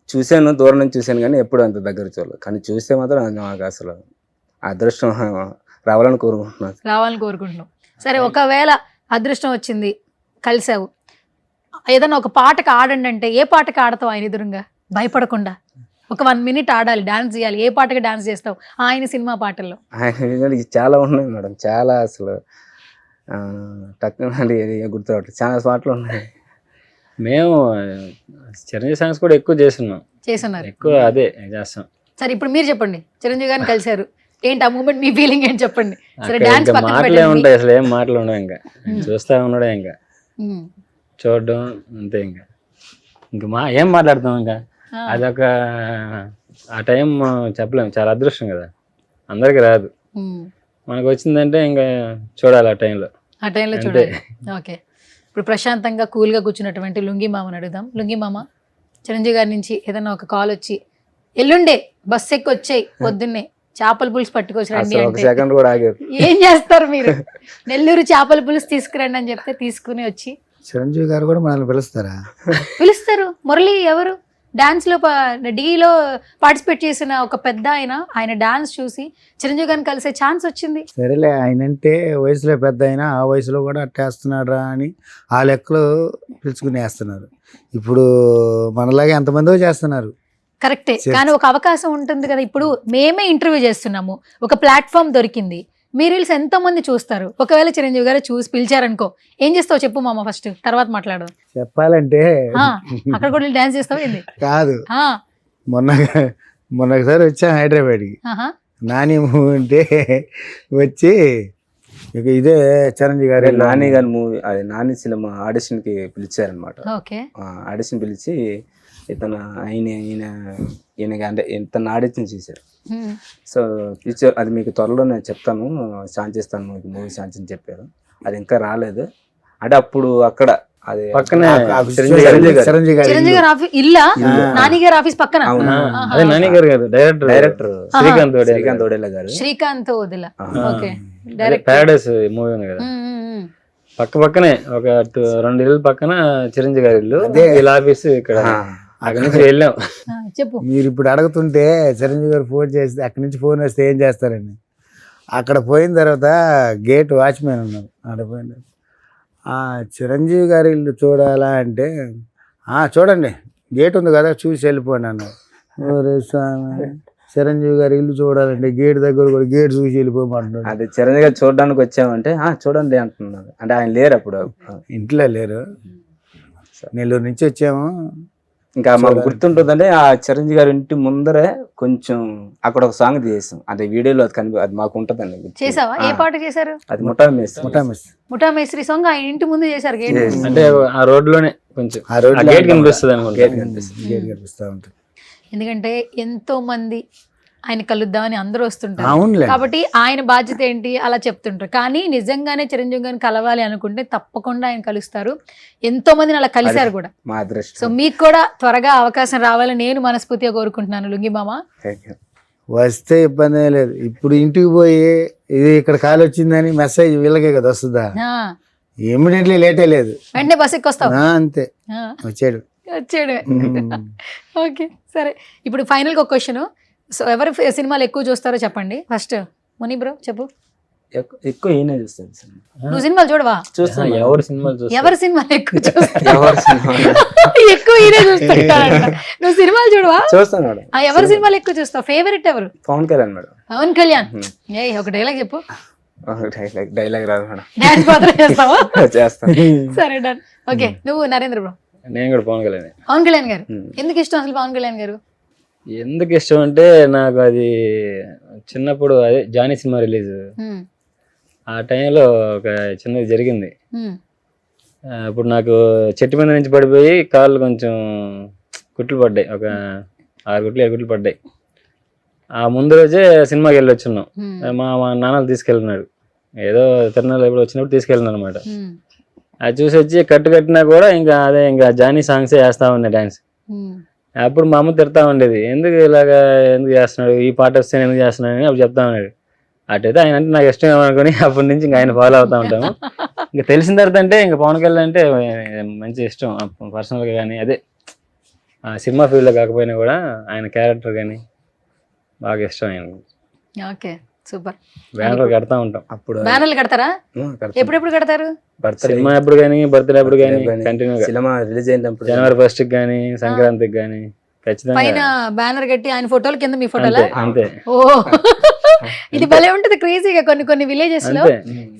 చూశాను, దూరం నుంచి చూశాను కానీ ఎప్పుడు అంత దగ్గర చూడలేదు. కానీ చూస్తే మాత్రం నాకు అసలు అదృష్టం రావాలని కోరుకుంటున్నాం. సరే, ఒకవేళ అదృష్టం వచ్చింది, కలిసావు, ఏదైనా ఒక పాటకు ఆడండి అంటే ఏ పాటకు ఆడతావు ఆయన ఎదురుగా భయపడకుండా? ఒక 1 minute ఆడాలి, డాన్స్ చేయాలి, ఏ పాటకి డాన్స్ చేస్తావు ఆయన సినిమా పాటల్లో? ఆయన చాలా ఉన్నాయి మేడం, చాలా అసలు టక్కున గుర్తురావట్లేదు, చాలా పాటలు ఉన్నాయి. మేము చిరంజీవి సాంగ్స్ కూడా ఎక్కువ చేస్తున్నారు, ఎక్కువ అదే చేస్తాం. సరే, ఇప్పుడు మీరు చెప్పండి, చిరంజీవి గారిని కలిసారు, ఏంటి ఆ మూమెంట్, మీ ఫీలింగ్ ఏంటి చెప్పండి. సరే, డాన్స్ మాటలే ఉంటాయి, అసలు ఏం మాటలు ఉండవు, ఇంకా చూస్తా ఉన్నాడే, ఇంకా చూడడం అంతే, ఇంకా ఏం మాట్లాడతాం, ఇంకా అదొక ఆ టైం చెప్పలేము. చాలా అదృష్టం కదా, అందరికి రాదు, మనకు వచ్చిందంటే ఇంకా చూడాలి ఆ టైంలో చూడాలి. ఓకే, ఇప్పుడు ప్రశాంతంగా కూల్గా కూర్చున్నటువంటి లుంగి మామని అడుగుదాం. లుంగి మామ, చిరంజీవి గారి నుంచి ఏదైనా ఒక కాల్ వచ్చి ఎల్లుండే బస్ ఎక్కి వచ్చాయి పొద్దున్నే చేపల పులుసు పట్టుకొచ్చి రండి అంటే ఏం చేస్తారు మీరు? నెల్లూరు చేపల పులుసు తీసుకురండి అని చెప్తే తీసుకుని వచ్చి చిరంజీవి గారు కూడా మనల్ని పిలుస్తారు. మురళి ఎవరు డాన్స్ లో డీలో పార్టిసిపేట్ చేసిన ఒక పెద్ద ఆయన డాన్స్ చూసి చిరంజీవి గారిని కలిసే ఛాన్స్ వచ్చింది. సరేలే, ఆయన అంటే వయసులో పెద్ద అయినా ఆ వయసులో కూడా అట్టేస్తున్నారా అని ఆ లెక్కలో పిలుచుకుని వేస్తున్నారు. ఇప్పుడు మనలాగే ఎంతమందో చేస్తున్నారు. కరెక్టే, కానీ ఒక అవకాశం ఉంటుంది కదా. ఇప్పుడు మేమే ఇంటర్వ్యూ చేస్తున్నాము, ఒక ప్లాట్ఫామ్ దొరికింది, మీరు రీల్స్ ఎంతో మంది చూస్తారు. ఒకవేళ చిరంజీవి గారు చూసి పిలిచారనుకో, ఏం చేస్తావు చెప్పు మామ, ఫస్ట్ తర్వాత మాట్లాడదాం. చెప్పాలంటే అక్కడ కూడా డాన్స్ చేస్తావు ఏంది? కాదు, మొన్నసారి వచ్చా హైదరాబాద్కి, నాని మూవీ ఉంటే వచ్చి ఇక ఇదే చిరంజీవి గారి నాని గారి మూవీ, అది నాని సినిమా ఆడిషన్ కి పిలిచారనమాట. ఓకే. ఆడిషన్ పిలిచి ఈయనకి అంటే ఇతను ఆడిషన్ చేశారు. సో ఫ్యూచర్ అది మీకు త్వరలో నేను చెప్తాను, ఛాన్స్ చేస్తాను మీకు మూవీ ఛాన్స్ అని చెప్పారు. అది ఇంకా రాలేదు. అంటే అప్పుడు అక్కడ అది పక్కనే చిరంజీవి చిరంజీవి గారి ఆఫీస్ ఇల్లా, నాని గారి ఆఫీస్ పక్కన. అదే నాని గారు కాదు, డైరెక్టర్ శ్రీకాంత్ ఓడేలా గారు. శ్రీకాంత్ వదిల. ఓకే. ప్యారడైస్ మూవీ ఉంది కదా, పక్క పక్కనే ఒక 2 ఇళ్ళు పక్కన చిరంజీవి గారి ఇల్లు, వీళ్ళ ఆఫీస్ ఇక్కడ. అక్కడి నుంచి వెళ్ళాం. చెప్పు. మీరు ఇప్పుడు అడుగుతుంటే చిరంజీవి గారు ఫోన్ చేస్తే అక్కడి నుంచి ఫోన్ వస్తే ఏం చేస్తారండి, అక్కడ పోయిన తర్వాత గేట్ వాచ్మెన్ ఉన్నారు, అక్కడ పోయిన చిరంజీవి గారి ఇల్లు చూడాలా అంటే చూడండి గేట్ ఉంది కదా చూసి వెళ్ళిపోండి అన్నారు. చిరంజీవి గారి ఇల్లు చూడాలంటే గేట్ దగ్గర కూడా గేట్ చూసి వెళ్ళిపోమంటున్నాడు. అది చిరంజీవి గారు చూడడానికి వచ్చామంటే చూడండి అంటున్నారు. అంటే ఆయన లేరు అప్పుడు, ఇంట్లో లేరు, నెల్లూరు నుంచి వచ్చాము. ఇంకా మాకు గుర్తుంటుందంటే ఆ చిరంజీవి గారి ఇంటి ముందరే కొంచెం అక్కడ ఒక సాంగ్ చేసాం. అంటే వీడియోలో అది మాకు ఉంటదండి. చేసావా? ఏ పాట చేశారు? అది ముఠా మేస్త్రి సాంగ్ ఆయన ఇంటి ముందు చేశారు. అంటే ఆ రోడ్ లోనే కొంచెం గేట్ కనిపిస్తుంది అనుకుంటా. గేట్ కనిపిస్తా ఉంటుంది. ఎందుకంటే ఎంతో మంది ఆయన కలుద్దామని అందరూ వస్తుంటారు అవునులే. కాబట్టి ఆయన బాధ్యత ఏంటి అలా చెప్తుంటారు. కానీ నిజంగానే చిరంజీవి గారిని కలవాలి అనుకుంటే తప్పకుండా ఆయన కలుస్తారు. ఎంతో మందిని అలా కలిశారు కూడా. మా అదృష్టం. సో మీకు కూడా త్వరగా అవకాశం రావాలని నేను మనస్ఫూర్తిగా కోరుకుంటున్నాను లుంగి మామ. వస్తే ఇబ్బంది లేదు. ఇప్పుడు ఇంటికి పోయి ఇది ఇక్కడ కాల్ వచ్చిందని మెసేజ్ వీళ్ళకే కదా వస్తుందా, ఇమ్మీడియట్లీ లేటే లేదు, వెంటనే బస్ ఎక్కొస్తావు అంతే. వచ్చాడు. ఓకే సరే. ఇప్పుడు ఫైనల్గా ఒక క్వశ్చన్. సో ఎవరు సినిమాలు ఎక్కువ చూస్తారో చెప్పండి ఫస్ట్. ముని బ్రో చెప్పు. ఎక్కువ ఈయనే చూస్తాను. నువ్వు సినిమాలు చూడవా? చూస్తాను. ఎవరి సినిమాలు ఎక్కువ చూస్తావు? ఎక్కువ ఈయనే చూస్తాడు. నువ్వు సినిమాలు చూడవా? చూస్తాను. ఎవరి సినిమాలు ఎక్కువ చూస్తావు? ఫేవరెట్ ఎవరు? పవన్ కళ్యాణ్ మేడం. పవన్ కళ్యాణ్. ఏ ఒక డైలాగ్ చెప్పు. డైలాగ్ రాదు మేడం. డాన్స్ మాత్రం చేస్తావా? చేస్తాను. సరే డన్. ఓకే నువ్వు నరేంద్ర బ్రో. నేను కూడా పవన్ కళ్యాణ్. పవన్ కళ్యాణ్ గారు ఎందుకు ఇష్టం అసలు? పవన్ కళ్యాణ్ గారు ఎందుకు ఇష్టం అంటే నాకు అది చిన్నప్పుడు అదే జానీ సినిమా రిలీజ్ ఆ టైంలో ఒక చిన్నది జరిగింది. అప్పుడు నాకు చెట్టు మీద నుంచి పడిపోయి కాళ్ళు కొంచెం కుట్లు పడ్డాయి, ఒక 6 గుట్లు 7 గుట్లు పడ్డాయి. ఆ ముందు రోజే సినిమాకి వెళ్ళి వచ్చున్నాం. మా నాన్నలు తీసుకెళ్ళినాడు, ఏదో తిరునాళ్ళు ఎప్పుడు వచ్చినప్పుడు తీసుకెళ్ళినాడు అనమాట. అది చూసి వచ్చి కట్టినా కూడా ఇంకా జానీ సాంగ్సే వేస్తా ఉన్నాయి డాన్స్. అప్పుడు మా అమ్మ తిడతా ఉండేది, ఎందుకు చేస్తున్నాడు, ఈ పాట వస్తే ఎందుకు చేస్తున్నాడు అని అప్పుడు చెప్తా ఉన్నాడు. అటైతే ఆయన అంటే నాకు ఇష్టం ఏమనుకుని అప్పటి నుంచి ఇంకా ఆయన ఫాలో అవుతా ఉంటాము. ఇంకా తెలిసిన తర్వాత అంటే ఇంకా పవన్ కళ్యాణ్ అంటే మంచి ఇష్టం పర్సనల్గా కానీ, అదే ఆ సినిమా ఫీల్డ్లో కాకపోయినా కూడా ఆయన క్యారెక్టర్ కానీ బాగా ఇష్టం ఆయన. Okay super. బ్యానర్లు కడతా ఉంటాం. అప్పుడు బ్యానర్లు కడతారా? ఎప్పుడెప్పుడు కడతారు? సినిమా ఎప్పుడు కానీ, బర్త్డే అప్పుడు కానీ, కంటిన్యూగా సినిమా రిలీజ్ అయినప్పుడు, జనవరి 1st కి కానీ, సంక్రాంతికి కానీ ఖచ్చితంగా పైన బ్యానర్ కట్టి ఆయన ఫోటోల కింద మీ ఫోటోలా? అంతే. ఓ ఇది భలే ఉంటది క్రేజీగా. కొన్ని విలేజెస్ లో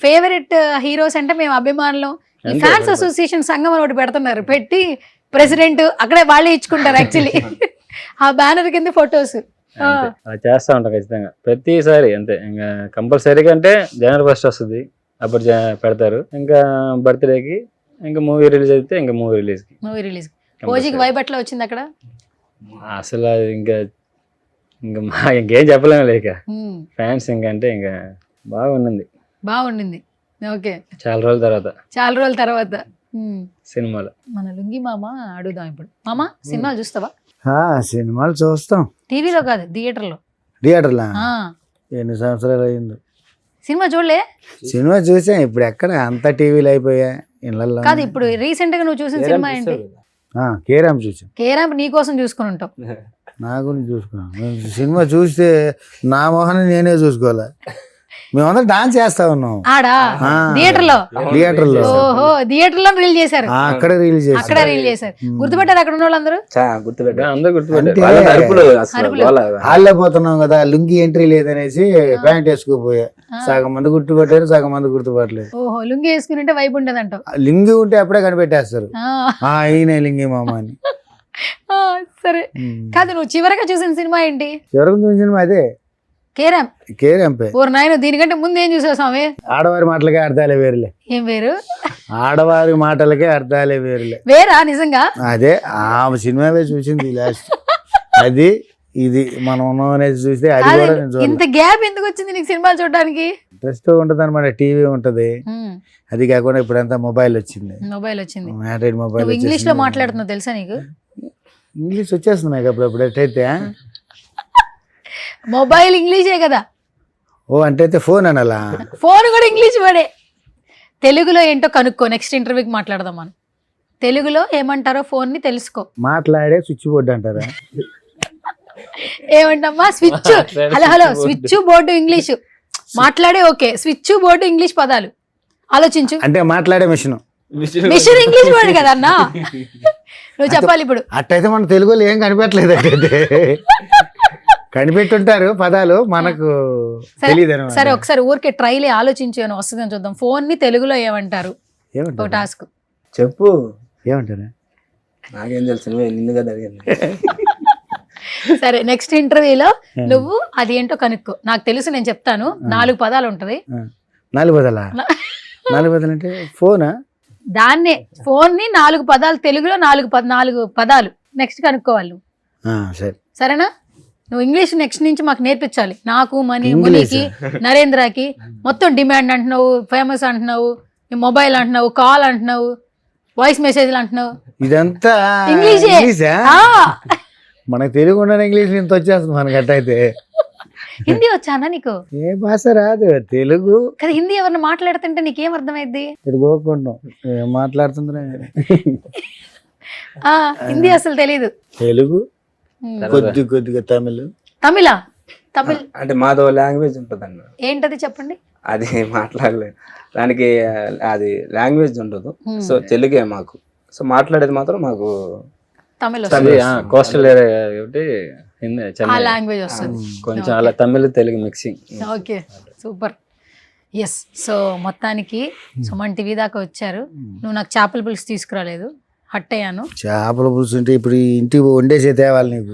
ఫేవరెట్ హీరోస్ అంటే మేము అభిమానులు, ఈ ఫ్యాన్స్ అసోసియేషన్ సంఘం అని ఒకటి పెడుతున్నారు, పెట్టి ప్రెసిడెంట్ అక్కడే వాళ్ళే ఇచ్చుకుంటారు యాక్చువల్లీ ఆ బ్యానర్ కింద ఫొటోస్. అలా చేస్తా ఉంటాం ఖచ్చితంగా ప్రతిసారి. అంతే ఇంకా కంపల్సరీగా అంటే జనవరి 1st వస్తుంది, అప్పుడు పెడతారు. ఇంకా బర్త్డేకి, ఇంకా మూవీ రిలీజ్ అయితే ఇంకా మూవీ రిలీజ్ ఓజీకి వైబ్ అట్లా వచ్చింది అక్కడ అసలు. ఇంకా ఇంకేం చెప్పలేము లేక ఫ్యాన్స్ ఇంకా బాగుండింది. ఓకే చాలా రోజుల తర్వాత సినిమాలో మన లుంగి మామ అడుగుదాం ఇప్పుడు. మామ సినిమాలు చూస్తావా? సినిమాలు చూస్తాం. టీవీలో కాదు, థియేటర్లో. ఎన్ని సంవత్సరాలు అయింది సినిమా చూడలే? సినిమా చూసాం. ఇప్పుడు ఎక్కడ అంతా టీవీలు అయిపోయా ఇళ్ళల్లో. కాదు ఇప్పుడు రీసెంట్ గా నువ్వు చూసిన సినిమా ఏంటి? కేరామ్ చూసాం. కేరామ్ నీ కోసం చూసుకుని ఉంటావు. నా గురించి చూసుకున్నాను. సినిమా చూస్తే నా మొహాన్ని నేనే చూసుకోవాలా. మేమందరం డాన్స్ చేస్తా ఉన్నాం ఆడా థియేటర్ లో. ఓహో థియేటర్ లో రిలీజ్ చేశారు. అక్కడ రిలీజ్ చేశారు. గుర్తుపెట్టారు అక్కడ ఉన్న వాళ్ళందరూ? హాల్లో పోతున్నాం కదా, లుంగి ఎంట్రీ లేదనేసి ప్యాంట్ వేసుకోపోయా. సగం మంది గుర్తుపట్టారు, సగం మంది గుర్తుపట్టలేదు. ఓహో లుంగి వేసుకుని వైబ్ ఉండదు అంటావు. లుంగి ఉంటే అప్పుడే కనిపెట్టేస్తారు ఈయన లుంగి మామ అని. సరే కాదు, నువ్వు చివరగా చూసిన సినిమా ఏంటి? చివరకు చూసిన సినిమా అదే కేరామ్ కేరంపే. ఓరు నాయన, దీనికంటే ముందు ఏం చూసావు స్వామి? ఆడవారి మాటలకే అర్థాలే వేరులే. ఏం వేరు? ఆడవారి మాటలకే అర్థాలే వేరులే. వేరా నిజంగా? అదే ఆమె సినిమావే చూసింది లాస్ట్. అది ఇది మనం ఉన్నాం అనేది చూస్తే అది కూడా నేను చూడాలి. ఇంత గ్యాప్ ఎందుకు వచ్చింది నీకు సినిమాలు చూడడానికి? ఇంట్రెస్ట్ ఉంటుంది అనమాట. టీవీ ఉంటది, అది కాకుండా ఇప్పుడంతా మొబైల్ వచ్చింది. మొబైల్ వచ్చింది, ఆండ్రాయిడ్ మొబైల్. ఇంగ్లీష్ లో మాట్లాడుతున్నావు తెలుసా నీకు? ఇంగ్లీష్ వచ్చేస్తుంది నాకు అప్పుడప్పుడు. ఎట్టయితే మొబైల్ ఇంగ్లీషే కదా. ఓ అంటే అయితే ఫోన్ అనాలా? ఫోన్ కూడా ఇంగ్లీష్ వర్డే. తెలుగులో ఏంటో కనుక్కో, నెక్స్ట్ ఇంటర్వ్యూకి మాట్లాడదాం మనం. తెలుగులో ఏమంటారో ఫోన్ ని తెలుసుకో. మాట్లాడే స్విచ్ బోర్డు అంటారా? ఏమంటమ్మా? Switch. Hello hello, switchboard English మాట్లాడే. ఓకే, స్విచ్ బోర్డు ఇంగ్లీష్ పదాలు ఆలోచించు. అంటే మాట్లాడే మిషన్. మిషన్ ఇంగ్లీష్ వర్డ్ కదా అన్నా, నువ్వు చెప్పాలి ఇప్పుడు. అట్టయితే మన తెలుగులో ఏం కనిపెట్టలేదు. అట్టయితే కనిపెట్టుంటారు పదాలు, మనకు తెలియదు. సరే ఒకసారి ఊరికే ట్రైలే ఆలోచించి వస్తుందని చూద్దాం. ఫోన్ ని తెలుగులో ఏమంటారు? ఒక టాస్క్ చెప్పు. ఏమంటారా? నాకేం తెలుసు, నిన్ను కదా అడిగింది. సరే నెక్స్ట్ ఇంటర్వ్యూలో నువ్వు అది ఏంటో కనుక్కో. నాకు తెలుసు, నేను చెప్తాను. 4 పదాలు ఉంటది. 4 పదాలా? 4 పదాలు అంటే ఫోనా? దాన్నే ఫోన్ ని 4 పదాలు, తెలుగులో 4 పదాలు నెక్స్ట్ కనుక్కోవాలి నువ్వు. సరే సరేనా? నువ్వు ఇంగ్లీష్ నెక్స్ట్ నుంచి మాకు నేర్పించాలి. నాకు, మునికి, నరేంద్రకి మొత్తం డిమాండ్ అంటున్నావు, ఫేమస్ అంటున్నావు, మొబైల్ అంటున్నావు, కాల్ అంటున్నావు, వాయిస్ మెసేజ్లు అంటున్నావు. ఇదంతా ఇంగ్లీషే. మనకు తెలుగు ఉన్న ఇంగ్లీష్ ఇంత వచ్చేస్తుంది మనకి. అట్టయితే హిందీ వచ్చానా నీకు? ఏ భాష రాదు, తెలుగు కదా. హిందీ ఎవరిని మాట్లాడుతుంటే నీకేం అర్థమైద్ది? తిరుగుకుంటాం. ఏం మాట్లాడుతుందిరా? హిందీ అసలు తెలీదు. తెలుగు కొద్దిగా తమిళ్. తమిళ అంటే మాదో లాంగ్వేజ్ ఉంటుంది అన్న. ఏంటది చెప్పండి. అది మాట్లాడలేదు, దానికి అది లాంగ్వేజ్ ఉండదు. సో తెలుగే మాకు. సో మాట్లాడేది మాత్రం మాకు తమిళ కోస్టల్ ఏరియా కాబట్టి ఆ లాంగ్వేజ్ వస్తుంది కొంచెం అలా Tamil Telugu mixing. Okay super. Yes. So మొత్తానికి సుమన్ టీవీ దాకా వచ్చారు. నువ్వు నాకు చేపల పులుసు తీసుకురాలేదు, హట్ అయ్యాను. చేపల పులుసు అంటే ఇప్పుడు ఇంటికి వండేసే తేవాలి నీకు.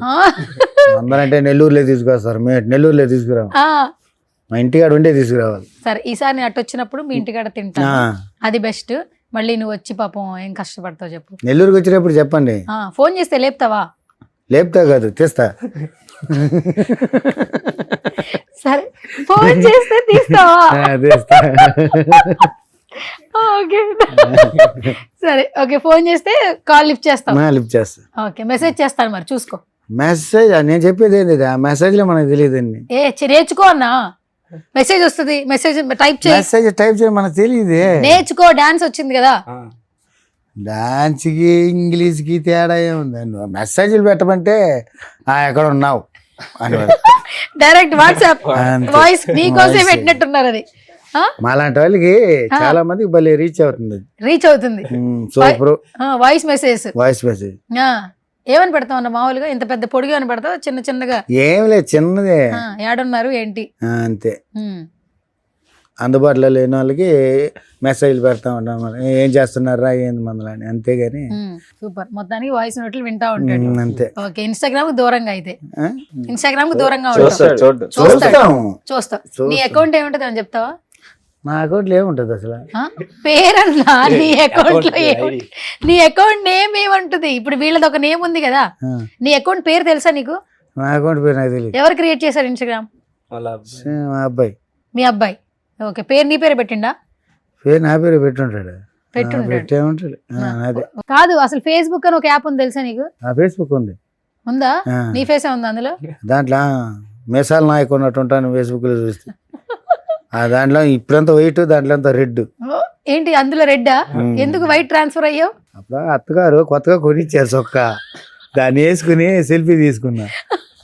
అందరంటే నెల్లూరులో తీసుకొస్తారు, మేము నెల్లూరులో తీసుకురాము. మా ఇంటికాడ వండే తీసుకురావాలి. సరే ఈసారి నేను అటు వచ్చినప్పుడు మీ ఇంటికాడ తింటాను, అది బెస్ట్. మళ్ళీ నువ్వు వచ్చి పాపం ఏం కష్టపడతావు చెప్పు. నెల్లూరుకి వచ్చినప్పుడు చెప్పండి. ఫోన్ చేస్తే లేపుతావా? లేపుతా కాదు, తెస్తా. సరే ఫోన్ చేస్తే తీస్తావా? తెస్తా. ఓకే సరే ఓకే. ఫోన్ చేస్తే కాల్ లిఫ్ట్ చేస్తావా? లిఫ్ట్ చేస్తా. ఓకే మెసేజ్ చేస్తాను, మరి చూసుకో. మెసేజ్ నేను చెప్పేది ఏంది, ఆ మెసేజ్ లో మనకు తెలియదు అండి. నేర్చుకో అన్నా, మెసేజ్ వస్తుంది, మెసేజ్ టైప్ చేయి. మెసేజ్ టైప్ చేయ మనకు తెలియదు. నేర్చుకో, డాన్స్ వచ్చింది కదా. డాన్స్ కి ఇంగ్లీష్ కి తేడా ఏముంది? మెసేజ్లు పెట్టమంటే ఎక్కడ ఉన్నావు అని డైరెక్ట్ వాట్సాప్ వాయిస్ నీకోసే పెట్టినట్టున్నారు. అది మాలాంటి వాళ్ళకి చాలా మందికి భలే రీచ్ అవుతుంది. రీచ్ అవుతుంది. Super. Voice message. Voice message ఏమని పెడతావు అన్న? మామూలుగా ఇంత పెద్ద పొడిగా అని పెడతావు, చిన్న చిన్నగా? ఏం లేదు, చిన్నదే. ఏడున్నారు ఏంటి అంతే. అందుబాటులో లేని వాళ్ళకి మెసేజ్లు పెడతా ఉంటాం, ఏం చేస్తున్నారా ఏంది మందులని, అంతేగాని. సూపర్. మొత్తానికి వాయిస్ నోట్లు వింటా ఉంటాడు అంతే. ఓకే. ఇన్స్టాగ్రామ్ కు దూరంగా అయితే, ఇన్స్టాగ్రామ్ కు దూరంగా చూస్తావు. నీ అకౌంట్ ఏముంటది అని చెప్తావా? నా అకౌంట్లో ఏముంటది అసలు? పేరన్నా నీ అకౌంట్ లో ఏముంటుంది? నీ అకౌంట్ నేమ్ ఏముంటది? ఇప్పుడు వీళ్ళది ఒక నేమ్ ఉంది కదా, నీ అకౌంట్ పేరు తెలుసా నీకు? నా అకౌంట్ పేరు నాకు తెలియదు. ఎవరు క్రియేట్ చేశారు ఇన్స్టాగ్రామ్? మా అబ్బాయి. మీ అబ్బాయి. ఓకే. పేరు నీ పేరు పెట్టిండా? పేరు నా పేరు పెట్టుంటాడు. పెట్టేమంటాడు. కాదు, అసలు ఫేస్బుక్ అని ఒక యాప్ ఉంది తెలుసా నీకు? ఫేస్బుక్ ఉంది. ఉందా? నీ ఫేసే ఉందా అందులో? దాంట్లో మేసాలు నాయకు ఉన్నట్టు ఉంటాను ఫేస్బుక్ లో చూస్తే. దాంట్లో ఇప్పుడంతా వైట్, దాంట్లో అంతా రెడ్. ఏంటి అందులో రెడ్డా? ఎందుకు వైట్ ట్రాన్స్ఫర్ అయ్యావు? అప్పుడు అత్తగారు కొత్తగా కొనిచ్చారు చొక్క, దాన్ని వేసుకుని సెల్ఫీ తీసుకున్నా.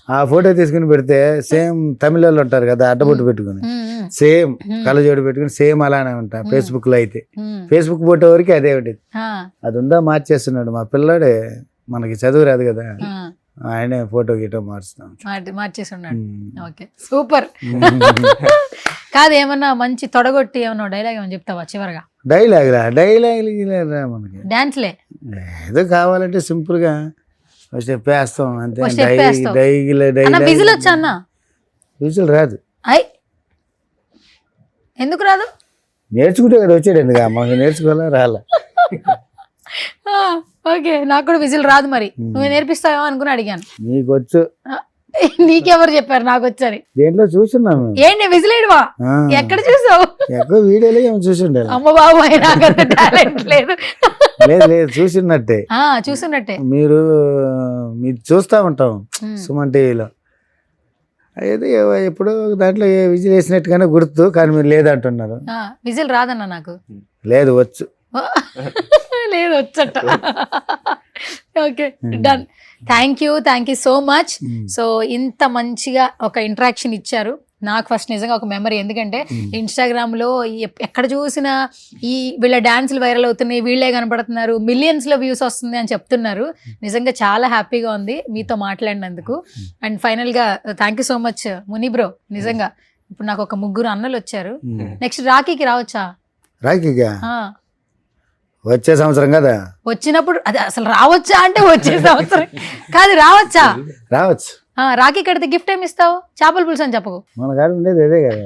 ఆ ఫోటో తీసుకుని పెడితే సేమ్ తమిళ వాళ్ళు ఉంటారు కదా, అడ్డబొట్టు పెట్టుకుని సేమ్ కళ్ళజోడు పెట్టుకుని సేమ్ అలానే ఉంటా. ఫేస్బుక్ లో అయితే ఫేస్బుక్ ఫోటో వరకు అదే ఉండేది. అది ఉందా మార్చేస్తున్నాడు మా పిల్లాడే, మనకి చదువు రాదు కదా, ఆయనే ఫోటో గిటో మార్చేసి ఉన్నాడు. Okay super. కాదు, ఏమన్నా మంచి తొడగొట్టి ఏమన్నా డైలాగ్ ఏమన్నా చెప్తావా చివరగా? డైలాగ్ రా మనకి డాన్స్లే ఏదో కావాలంటే సింపుల్ గా స్టెప్ వేస్తాం అంతే. విజిల్ వచ్చా అన్న? విజిల్ రాదు. అయ్ ఎందుకు రాదు? నేర్చుకుంటే కదా వచ్చాడు, ఎందుకు మాకు నేర్చుకోవాలా రాలా. ఓకే, నాకు కూడా విజిల్ రాదు, మరి నువ్వు నేర్పిస్తావేమో అనుకుని అడిగాను. నీకు వచ్చు. నీకెవరు చెప్పారు నాకు వచ్చని? దేంట్లో చూస్తున్నాము. ఏంటి విజిలేడువా? ఎక్కడ చూసావు? ఎక్కువ వీడియోలో ఏమో చూసిండే. అమ్మ బాబాయ్, నాకంత టాలెంట్ లేదు. లేదు లేదు, చూసినట్టే. చూసినట్టే. మీరు చూస్తా ఉంటాం సుమన్ టీవీలో. అయితే ఎప్పుడో దాంట్లో విజిల్ వేసినట్టుగానే గుర్తు, కానీ మీరు లేదంటున్నారు. విజిల్ రాదన్న నాకు. లేదు, వచ్చు. లేదు, వచ్చట. Okay, done. Thank you so much. So ఇంత మంచిగా ఒక ఇంటరాక్షన్ ఇచ్చారు. నాకు ఫస్ట్ నిజంగా ఒక మెమరీ, ఎందుకంటే ఇన్స్టాగ్రామ్లో ఎక్కడ చూసినా వీళ్ళ డాన్సులు వైరల్ అవుతున్నాయి, వీళ్ళే కనపడుతున్నారు, మిలియన్స్లో వ్యూస్ వస్తుంది అని చెప్తున్నారు. నిజంగా చాలా హ్యాపీగా ఉంది మీతో మాట్లాడినందుకు. అండ్ ఫైనల్గా thank you so much Muni bro. నిజంగా ఇప్పుడు నాకు ఒక 3 అన్నలు వచ్చారు. నెక్స్ట్ రాఖీకి రావచ్చా? రాఖీగా వచ్చే సంవత్సరం కదా. వచ్చినప్పుడు అది అసలు రావచ్చా అంటే వచ్చే సంవత్సరం కాదు, రావచ్చా? రావచ్చు. రాఖీ కడితే గిఫ్ట్ ఏమి ఇస్తావు? చేపల పులుసు అని చెప్పకు. మన కాడ ఉండేది అదే కదా,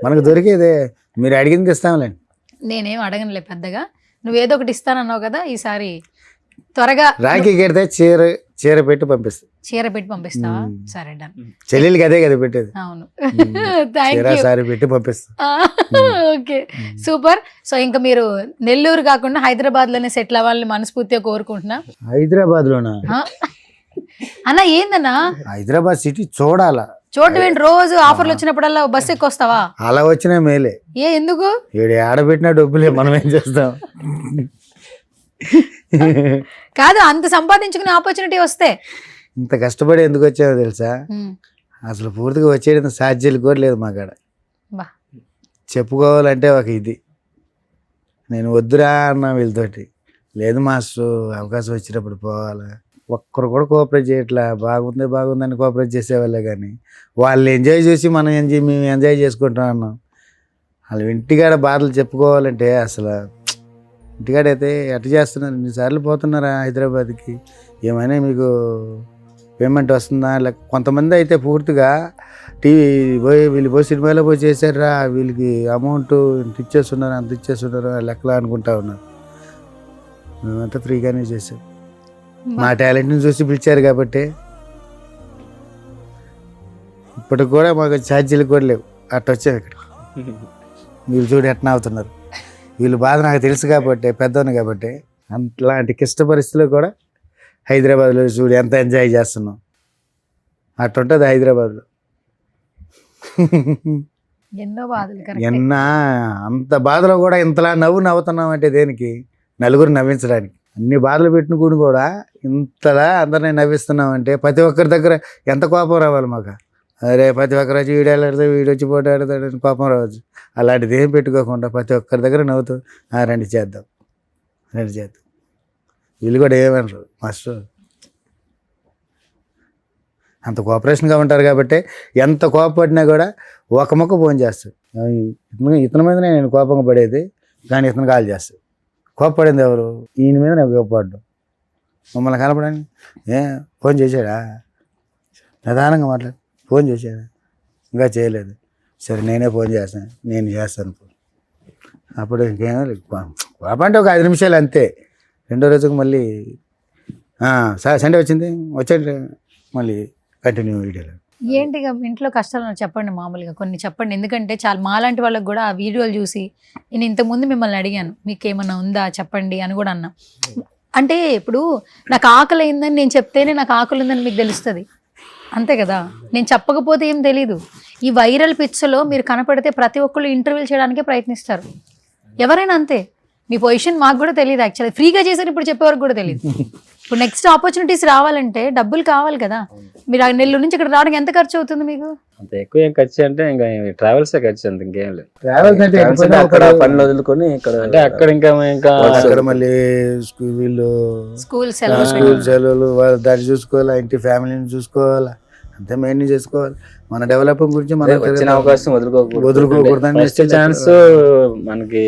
మనకు దొరికేదే. మీరు అడిగింది ఇస్తాంలేండి. నేనేం అడగనులే పెద్దగా, నువ్వేదో ఒకటి ఇస్తానన్నావు కదా, ఈసారి త్వరగా. రాఖీ కడితే చీర పెట్టి పంపిస్తా. చీర పెట్టి పంపిస్తావా? సరే, డన్. చెల్లెలకి అదే కదా పెట్టేది. అవును. సారీ పెట్టి పంపిస్తా. Okay, super. సో ఇంకా మీరు నెల్లూరు కాకుండా హైదరాబాద్ లోనే సెటిల్ అవ్వాలని మనస్ఫూర్తిగా కోరుకుంటున్నా. హైదరాబాద్ లోనా అన్న? ఏందన్నా హైదరాబాద్ సిటీ చూడాలా? చూడవేంటి, రోజు ఆఫర్లు వచ్చినప్పుడల్లా బస్సు ఎక్కొస్తావా? అలా వచ్చినా మేలే. ఎందుకు? ఏడు ఆడబెట్టినా డబ్బులే, మనం ఏం చేస్తాం. కాదు, అంత సంపాదించుకునే ఆపర్చునిటీ వస్తే ఇంత కష్టపడి ఎందుకు వచ్చావో తెలుసా? అసలు పూర్తిగా వచ్చేది సాధ్యాలు కూడా లేదు మా కాడ. చెప్పుకోవాలంటే ఒక ఇది, నేను వద్దురా అన్నా వీళ్ళతోటి. లేదు మాస్టర్, అవకాశం వచ్చినప్పుడు పోవాలా. ఒక్కరు కూడా కోఆపరేట్ చేయట్లా. బాగుందని కోఆపరేట్ చేసేవాళ్ళే, కానీ వాళ్ళు ఎంజాయ్ చేసి మేము ఎంజాయ్ చేసుకుంటాం అన్నాం. వాళ్ళు ఇంటికాడ బాధలు చెప్పుకోవాలంటే అసలు ఇంటికాడైతే ఎట్ట చేస్తున్నారు? 2 సార్లు పోతున్నారా హైదరాబాద్కి? ఏమైనా మీకు పేమెంట్ వస్తుందా? లేక కొంతమంది అయితే పూర్తిగా వీళ్ళు పోయి సినిమాలో పోయి చేశారా, వీళ్ళకి అమౌంట్ ఇంత ఇచ్చేస్తున్నారు, అంత ఇచ్చేస్తున్నారు లెక్కలా అనుకుంటా ఉన్నారు. మేమంతా ఫ్రీగానే చేసాం. మా టాలెంట్ని చూసి పిలిచారు కాబట్టి. ఇప్పటికి కూడా మాకు ఛార్జీలు కూడా లేవు, అట్ట వచ్చాము ఇక్కడ. వీళ్ళు చూడు ఎట్లా అవుతున్నారు. వీళ్ళు బాధ నాకు తెలుసు కాబట్టి, పెద్దవాళ్ళు కాబట్టి. అట్లాంటి క్లిష్ట పరిస్థితుల్లో కూడా హైదరాబాద్లో చూడు ఎంత ఎంజాయ్ చేస్తున్నాం. అట్టుంటుంది హైదరాబాద్లో. ఎన్నో బాధలు. అంత బాధలో కూడా ఇంతలా నవ్వుతున్నాం అంటే దేనికి? నలుగురు నవ్వించడానికి. అన్ని బాధలు పెట్టిన కూడా ఇంతలా అందరినీ నవ్విస్తున్నాం అంటే ప్రతి ఒక్కరి దగ్గర ఎంత కోపం రావాలి మాకు. అరే ప్రతి ఒక్కరు వచ్చి వీడు వచ్చి పోటీ ఆడతాడని కోపం రావచ్చు. అలాంటిది ఏం పెట్టుకోకుండా ప్రతి ఒక్కరి దగ్గర నవ్వుతూ రండి చేద్దాం. వీళ్ళు కూడా ఏమనరు మాస్టర్. అంత కోఆపరేషన్గా ఉంటారు కాబట్టి ఎంత కోపపడినా కూడా ఒక మొక్క ఫోన్ చేస్తాడు. ఇతని మీదనే నేను కోపంగా పడేది, కానీ ఇతను కాల్ చేస్తాడు. కోపపడింది ఎవరు? ఈయన మీద నేను కోపపడ్డాం. మమ్మల్ని కనపడని ఫోన్ చేశాడా? నిదానంగా మాట్లాడు. ఫోన్ చేశాడా? ఇంకా చేయలేదు. సరే నేనే ఫోన్ చేస్తాను, నేను చేస్తాను ఫోన్. అప్పుడు ఇంకేమో కోపం అంటే ఒక 5 నిమిషాలు అంతే. రెండో రోజుకు మళ్ళీ సండే వచ్చండి మళ్ళీ కంటిన్యూ వీడియోలో. ఏంటి ఇంట్లో కష్టాలు చెప్పండి, మామూలుగా కొన్ని చెప్పండి. ఎందుకంటే చాలా మాలాంటి వాళ్ళకి కూడా ఆ వీడియోలు చూసి నేను ఇంతకుముందు మిమ్మల్ని అడిగాను, మీకు ఏమన్నా ఉందా చెప్పండి అని కూడా అన్నా. అంటే ఇప్పుడు నాకు ఆకలి అయిందని నేను చెప్తేనే నాకు ఆకలి ఉందని మీకు తెలుస్తుంది, అంతే కదా? నేను చెప్పకపోతే ఏం తెలీదు. ఈ వైరల్ పిక్స్లో మీరు కనపడితే ప్రతి ఒక్కళ్ళు ఇంటర్వ్యూలు చేయడానికే ప్రయత్నిస్తారు. ఎవరైనా అంతే. మీ పొజిషన్ మాకు కూడా తెలియదు యాక్చువల్లీ. ఫ్రీగా చేశారు, ఇప్పుడు చెప్పేవారికి కూడా తెలియదు. ఇప్పుడు నెక్స్ట్ ఆపర్చునిటీస్ రావాలంటే డబ్బులు కావాలి కదా. మీరు ఆ నెల్లూరు నుంచి ఇక్కడ రావడానికి ఎంత ఖర్చు అవుతుంది మీకు? అంత ఎక్కువ ఏం ఖర్చు అంటే ఇంకా ట్రావెల్స్ ఖర్చు, అంత ఇంకేం లేదు. ట్రావెల్స్ అంటే అక్కడ పనులు వదులుకొని అంటే అక్కడ ఇంకా మళ్ళీ వీళ్ళు స్కూల్ సెలవులు దాన్ని చూసుకోవాలా, ఇంటి ఫ్యామిలీని చూసుకోవాలా, అంతే మెయిన్ చేసుకోవాలి. మన డెవలప్మెంట్ గురించి మనం వచ్చిన అవకాశం వదులుకోకూడదు. ఛాన్స్ మనకి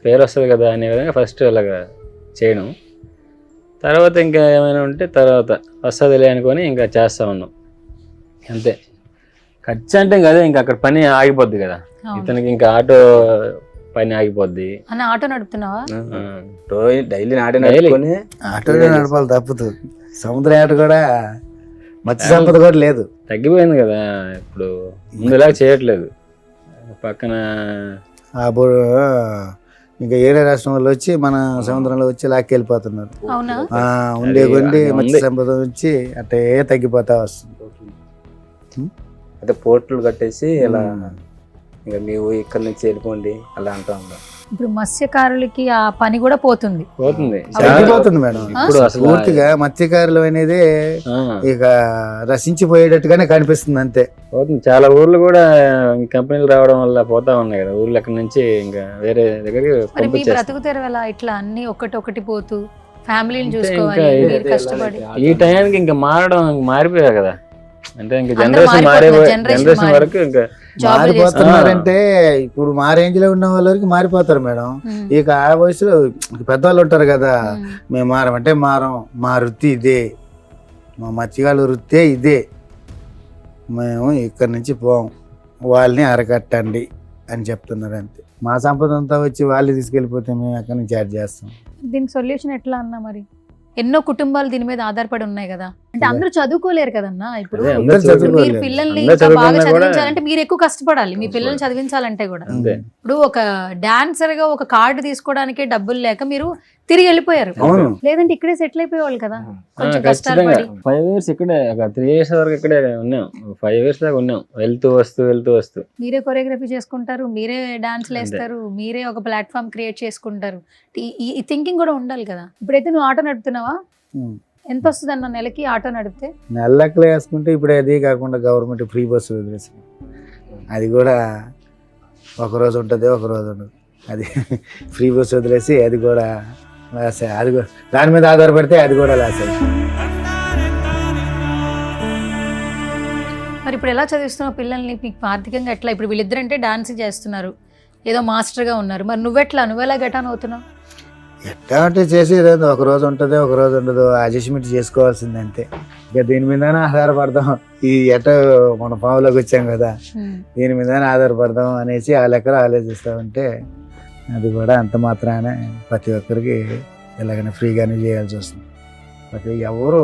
పేరు వస్తుంది కదా అనే విధంగా ఫస్ట్ అలాగా చేయడం. తర్వాత ఇంకా ఏమైనా ఉంటే తర్వాత వస్తుందిలే అనుకొని ఇంకా చేస్తా ఉన్నాం. అంతే. ఖర్చు అంటే ఇంకా అదే, ఇంకా అక్కడ పని ఆగిపోద్ది కదా, అవును. ఇతనికి ఇంకా ఆటో పని ఆగిపోద్ది. అన్న ఆటో నడుపుతున్నావా? డైలీ నాటే Daily. నడుపుకొని ఆటోనే నడపాలి తప్పుతూ. సముద్రం ఆట కూడా మత్స్య సంపద కూడా లేదు. తగ్గిపోయింది కదా ఇప్పుడు, ముందులా చేయట్లేదు. పక్కన ఇంకా ఏరే రాష్ట్రం వాళ్ళు వచ్చి మన సముద్రంలో వచ్చి లాక్కెళ్ళిపోతున్నారు. అవునా? ఉండే అది కొండి ఉంది. మత్స్య సంపద వచ్చి అట్టే తగ్గిపోతా వస్తుంది. అయితే పోర్టులు కట్టేసి ఇలా ఇంకా మీరు ఇక్కడ నుంచి వెళ్ళిపోండి అలా అంటా ఉన్నారు. ఇప్పుడు మత్స్యకారులకి ఆ పని కూడా పోతుంది. పోతుంది తగ్గిపోతుంది మేడం. ఇప్పుడు అసలు పూర్తిగా మత్స్యకారులు అనేది ఆ, ఇక రసించిపోయేటట్టుగానే కనిపిస్తుంది అంతే. పోతుంది. చాలా ఊర్లు కూడా కంపెనీలు రావడం వల్ల పోతా ఉన్నాయి కదా, ఊర్లు అక్కడి నుంచి ఇంకా వేరే దగ్గరికి మరి మీ పంపించేస్తారు. బ్రతుకు తెరవలా ఇట్లా అన్ని ఒకటి పోతూ ఫ్యామిలీని అంతే, చూసుకోవాలి, ఇంకా మీరు కష్టపడి. ఈ టైంకి ఇంకా మారిపోయా కదా, అంటే ఇంకా అందరూ జనరేషన్ మారిపోతున్నారు, generation జనరేషన్ వరకు ఇంకా జాబ్ మారిపోతున్నారంటే ఇప్పుడు మా రేంజ్ లో ఉన్న వాళ్ళకి మారిపోతారు మేడం. ఇక ఆ వయసులో పెద్దవాళ్ళు ఉంటారు కదా, మేము మారమంటే మారం, మా వృత్తి ఇదే, మా మత్స్యకారుల వృత్తే ఇదే, మేము ఇక్కడి నుంచి పోం, వాళ్ళని అరకట్టండి అని చెప్తున్నారు అంతే. మా సంపద అంతా వచ్చి వాళ్ళు తీసుకెళ్ళిపోతే మేము అక్కడి నుంచి యాడ్ చేస్తాం. దీనికి సొల్యూషన్ ఎట్లా అన్నా? మరి ఎన్నో కుటుంబాలు దీని మీద ఆధారపడి ఉన్నాయి కదా, అంటే అందరూ చదువుకోలేరు కదన్నా. ఇప్పుడు అదే, అందరూ మీరు చదువుకోలేరు. పిల్లల్ని అందరూ ఇంకా బాగా చదువుకున్నా కూడా- చదివించాలంటే మీరు ఎక్కువ కష్టపడాలి, మీ పిల్లల్ని చదివించాలంటే కూడా. అంతే. ఇప్పుడు ఒక డాన్సర్ గా ఒక కార్డు తీసుకోవడానికి డబ్బులు లేక మీరు తిరిగి వెళ్ళిపోయారు, అవును. లేదంటే ఇక్కడే సెటిల్ అయిపోయేవాళ్ళు కదా, కొంచెం కష్టాలు ఖచ్చితంగా పడి. 5 years ఇక్కడే, ఒక 3 years వరకు ఇక్కడే ఉన్నాం, 5 years దాకా ఉన్నాం, వెళ్తూ వస్తూ. మీరే కొరియోగ్రఫీ చేసుకుంటారు, మీరే డాన్స్లు వేస్తారు, మీరే ఒక ప్లాట్ఫామ్ క్రియేట్ చేసుకుంటారు. ఈ థింకింగ్ కూడా ఉండాలి కదా. ఇప్పుడైతే నువ్వు ఆటో నడుపుతున్నావా? ఎంత వస్తుంది అన్న నెలకి ఆటో నడిపితే? నెలలెక్కలు వేసుకుంటే ఇప్పుడు అది కాకుండా గవర్నమెంట్ ఫ్రీ బస్సు వదిలేసింది. అది కూడా ఒకరోజు ఉంటుంది, ఒకరోజు ఉండదు. అది ఫ్రీ బస్సు వదిలేసి అది కూడా లాస్. అది కూడా దాని మీద ఆధారపడితే అది కూడా లాస్ అయింది. మరి ఇప్పుడు ఎలా చదివిస్తున్నావు పిల్లల్ని? మీకు ఆర్థికంగా ఎట్లా? ఇప్పుడు వీళ్ళిద్దరంటే డాన్స్ చేస్తున్నారు, ఏదో మాస్టర్గా ఉన్నారు, మరి నువ్వెలా గెటాన్ అవుతున్నావు? ఎట్లా అంటే చేసేది ఒక రోజు ఉంటుంది, ఒక రోజు ఉండదు, అడ్జస్ట్మెంట్ చేసుకోవాల్సింది అంతే. ఇక దీని మీదనే ఆధారపడదాం, ఈ ఎటో మన పావులోకి వచ్చాం కదా, దీని మీదనే ఆధారపడదాం అనేసి ఆ లెక్కలు ఆలోచిస్తామంటే అది కూడా అంత మాత్రానే ప్రతి ఒక్కరికి ఎలాగైనా ఫ్రీగానే చేయాల్సి వస్తుంది. ప్రతి ఎవరు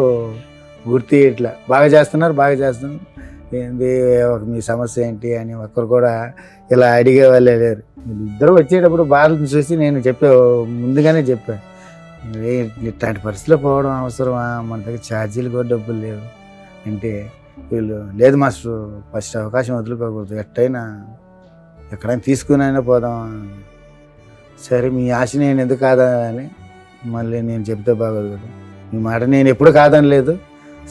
గుర్తి ఇట్లా బాగా చేస్తున్నారు ఏంది మీ సమస్య ఏంటి అని ఒక్కరు కూడా ఇలా అడిగే వాళ్ళే లేరు. ఇద్దరు వచ్చేటప్పుడు బాధను చూసి నేను ముందుగానే చెప్పాను, ఇట్లాంటి పరిస్థితిలో పోవడం అవసరమా, మన దగ్గర ఛార్జీలు కూడా డబ్బులు లేవు అంటే వీళ్ళు లేదు మాస్టర్ ఫస్ట్ అవకాశం వదులుకోకూడదు, ఎక్కడైనా తీసుకుని అయినా పోదాం. సరే మీ ఆశ నేను ఎందుకు కాదని మళ్ళీ నేను చెప్తే బాగోదు కదా, మీ మాట నేను ఎప్పుడు కాదని లేదు,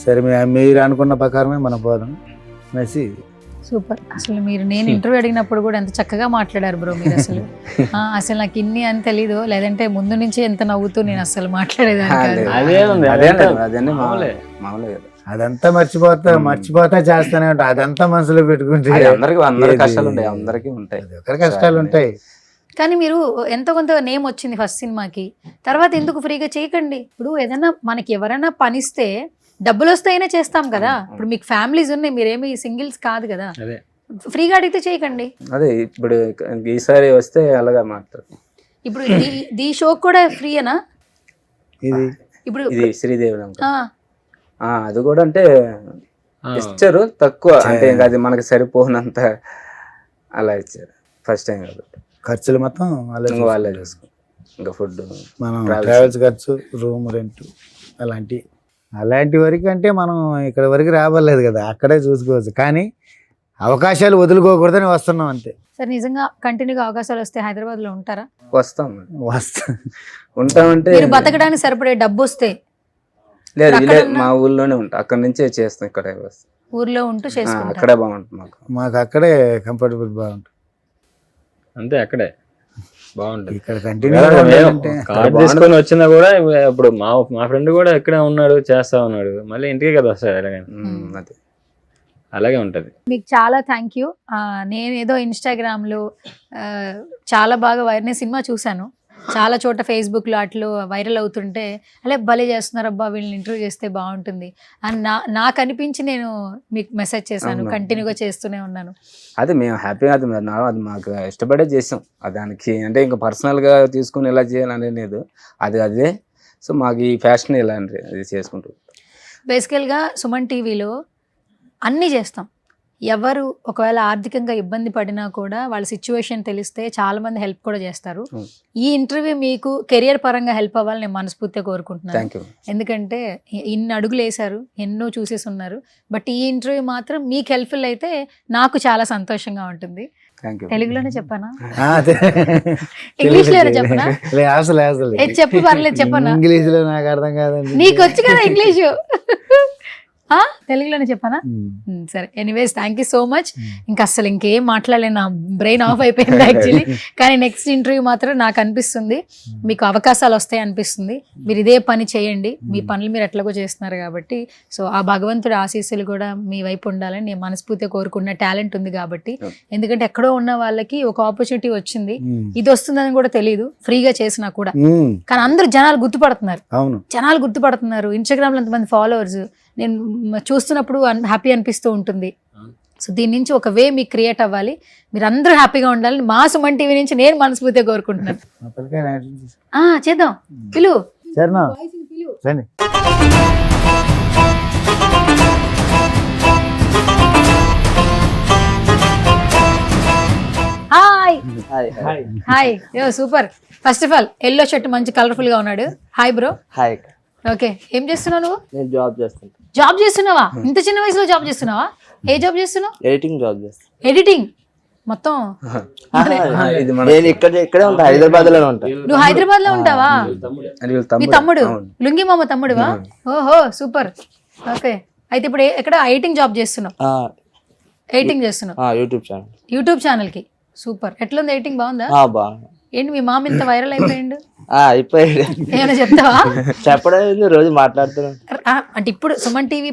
సరే మీరు అనుకున్న ప్రకారమే మనం పోదాం అనేసి. సూపర్. అసలు నేను ఇంటర్వ్యూ అడిగినప్పుడు కూడా ఎంత చక్కగా మాట్లాడారు బ్రో మీరు. అసలు నాకు ఇన్ని అని తెలీదు, లేదంటే ముందు నుంచి ఎంత నవ్వుతూ నేను అసలు మాట్లాడేదాన్ని. అదంతా మర్చిపోతా చేస్తానే ఉంటా, అదంతా మనసులో పెట్టుకుంటే అందరికి కష్టాలు ఉంటాయి, అందరికీ ఉంటాయి, కష్టాలు ఉంటాయి. కానీ మీరు ఎంతో కొంత నేమ్ వచ్చింది ఫస్ట్ సినిమాకి, తర్వాత ఎందుకు ఫ్రీగా చేయకండి? ఇప్పుడు ఏదైనా మనకి ఎవరైనా పనిస్తే డబ్బులు వస్తాయనే చేస్తాం కదా. ఇప్పుడు మీకు ఫ్యామిలీస్ ఉన్నాయి, మీరేమి సింగిల్స్ కాదు కదా, ఫ్రీగా అడిగితే చేయకండి. అదే ఇప్పుడు ఈసారి వస్తే అలాగా మాట్లాడు. ఇప్పుడు ఈ షో కూడా ఫ్రీయేనా? ఇప్పుడు ఇది శ్రీదేవి అది కూడా అంటే ఇచ్చారు తక్కువ, అంటే ఇంకా అది మనకి సరిపోనంత అలా ఇచ్చారు ఫస్ట్ టైం కాబట్టి. ఖర్చులు మొత్తం వాళ్ళే చూసుకో, ఇంకా ఫుడ్, మనం ట్రావెల్స్ ఖర్చు, రూమ్ రెంట్ అలాంటి వరకు అంటే మనం ఇక్కడ వరకు రాబలేదు కదా, అక్కడే చూసుకోవచ్చు. కానీ అవకాశాలు వదులుకోకూడదని వస్తున్నాం అంతే. సార్ నిజంగా కంటిన్యూగా అవకాశాలు వస్తే హైదరాబాద్ లో ఉంటారా? ఉంటామంటే మీరు బతకడానికి సరిపడే డబ్బు వస్తే లేదు, మా ఊర్లోనే ఉంటాం, అక్కడ నుంచే చేస్తాం, ఇక్కడే ఊర్లో ఉంటూ చేసుకుంటాం, అక్కడే బాగుంటుంది మాకు అక్కడే కంఫర్టబుల్ బాగుంటుంది అంతే, అక్కడే బాగుంటుంది. ఇక్కడ కంటిన్యూ కార్డు తీసుకొని వచ్చినా కూడా ఇప్పుడు మా ఫ్రెండ్ కూడా ఇక్కడే ఉన్నాడు, చేస్తా ఉన్నాడు, మళ్ళీ ఇంటికే కదా వస్తాడు, అలాగే ఉంటది. మీకు చాలా థ్యాంక్ యూ. నేను ఏదో ఇన్స్టాగ్రామ్ లో చాలా బాగా నేను సినిమా చూశాను, చాలా చోట ఫేస్బుక్ లో అట్లు వైరల్ అవుతుంటే అలే భలే చేస్తున్నారు అబ్బా, వీళ్ళని ఇంటర్వ్యూ చేస్తే బాగుంటుంది అని నాకు అనిపించి నేను మీకు మెసేజ్ చేశాను. అవునా. కంటిన్యూగా చేస్తూనే ఉన్నాను. అది మేము హ్యాపీగా అది అది మాకు ఇష్టపడే చేసాం. దానికి అంటే ఇంకా పర్సనల్గా తీసుకుని ఇలా చేయాలనే లేదు, అది అదే. సో మాకు ఈ ఫ్యాషన్ ఇలా అది చేసుకుంటూ బేసికల్గా సుమన్ టీవీలో అన్నీ చేస్తాం. ఎవరు ఒకవేళ ఆర్థికంగా ఇబ్బంది పడినా కూడా వాళ్ళ సిచ్యువేషన్ తెలిస్తే చాలా మంది హెల్ప్ కూడా చేస్తారు. ఈ ఇంటర్వ్యూ మీకు కెరియర్ పరంగా హెల్ప్ అవ్వాలని నేను మనస్ఫూర్తిగా కోరుకుంటున్నాను. Thank you. ఎందుకంటే ఇన్ని అడుగులు వేశారు, ఎన్నో చూసేసి ఉన్నారు. బట్ ఈ ఇంటర్వ్యూ మాత్రం మీకు హెల్ప్ఫుల్ అయితే నాకు చాలా సంతోషంగా ఉంటుంది. Thank you. తెలుగులోనే చెప్పానా, ఆ, అదే. ఇంగ్లీష్ లోనే చెప్పనా? అసలు చెప్పు పర్లేదు, చెప్పనా? ఇంగ్లీష్ లో నాకు అర్థం కాదండి. నీకు వచ్చి కదా ఇంగ్లీషు. తెలుగులోనే చెప్పానా? సరే, anyways thank you so much. ఇంకా అసలు ఇంకేం మాట్లాడలేను, నా బ్రెయిన్ ఆఫ్ అయిపోయింది యాక్చువల్లీ. కానీ నెక్స్ట్ ఇంటర్వ్యూ మాత్రం నాకు అనిపిస్తుంది మీకు అవకాశాలు వస్తాయి అనిపిస్తుంది. మీరు ఇదే పని చేయండి, మీ పనులు మీరు ఎట్లాగో చేస్తున్నారు కాబట్టి. సో ఆ భగవంతుడి ఆశీస్సులు కూడా మీ వైపు ఉండాలని నేను మనస్ఫూర్తిగా కోరుకున్న టాలెంట్ ఉంది కాబట్టి. ఎందుకంటే ఎక్కడో ఉన్న వాళ్ళకి ఒక ఆపర్చునిటీ వచ్చింది, ఇది వస్తుందని కూడా తెలియదు, ఫ్రీగా చేసినా కూడా. కానీ అందరూ జనాలు గుర్తుపడుతున్నారు, అవును, జనాలు గుర్తుపడుతున్నారు. ఇన్స్టాగ్రామ్ లో ఎంతమంది ఫాలోవర్స్ నేను చూస్తున్నప్పుడు హ్యాపీ అనిపిస్తూ ఉంటుంది. సో దీని నుంచి ఒక వే మీకు క్రియేట్ అవ్వాలి, మీరు అందరూ హ్యాపీగా ఉండాలని మా సుమన్ టీవీ నుంచి నేను మనస్ఫూర్తిగా కోరుకుంటున్నాను. చేద్దాం, పిలు సరేనా, రండి. Hi hi, super. First of all yellow shirt మంచి కలర్ఫుల్ గా ఉన్నాడు. Hi bro. హాయ్. ఓకే, ఏం చేస్తున్నావు నువ్వు? నేను జాబ్ చేస్తాను. జాబ్ చేస్తున్నావా? ఇంత చిన్న వయసులో జాబ్ చేస్తున్నావా? ఏ జాబ్ చేస్తున్నావు? ఎడిటింగ్ జాబ్ చేస్తాను. ఎడిటింగ్ మొత్తం. ఇది మన నేను ఇక్కడే ఉంటా, హైదరాబాద్ లోనే ఉంటా. నువ్వు హైదరాబాద్ లో ఉంటావా? అది వీళ్ళ మీ తమ్ముడు లుంగి మామ తమ్ముడువా? ఓహో సూపర్. ఓకే, అయితే ఇప్పుడు ఎక్కడ ఎడిటింగ్ జాబ్ చేస్తున్నావు? ఎడిటింగ్ చేస్తున్నావు యూట్యూబ్ ఛానల్. యూట్యూబ్ ఛానల్ కి. సూపర్. ఎట్లుంది ఎడిటింగ్, బాగుందా? బాగుంది. ఏంటి మీ మామ ఇంత వైరల్ అయిపోయిండు? అయిపోయాడు. ఏమైనా చెప్తావా? చెప్పడం ఏంది, రోజు మాట్లాడుతున్నాను. అంటే ఇప్పుడు సుమన్ టీవీ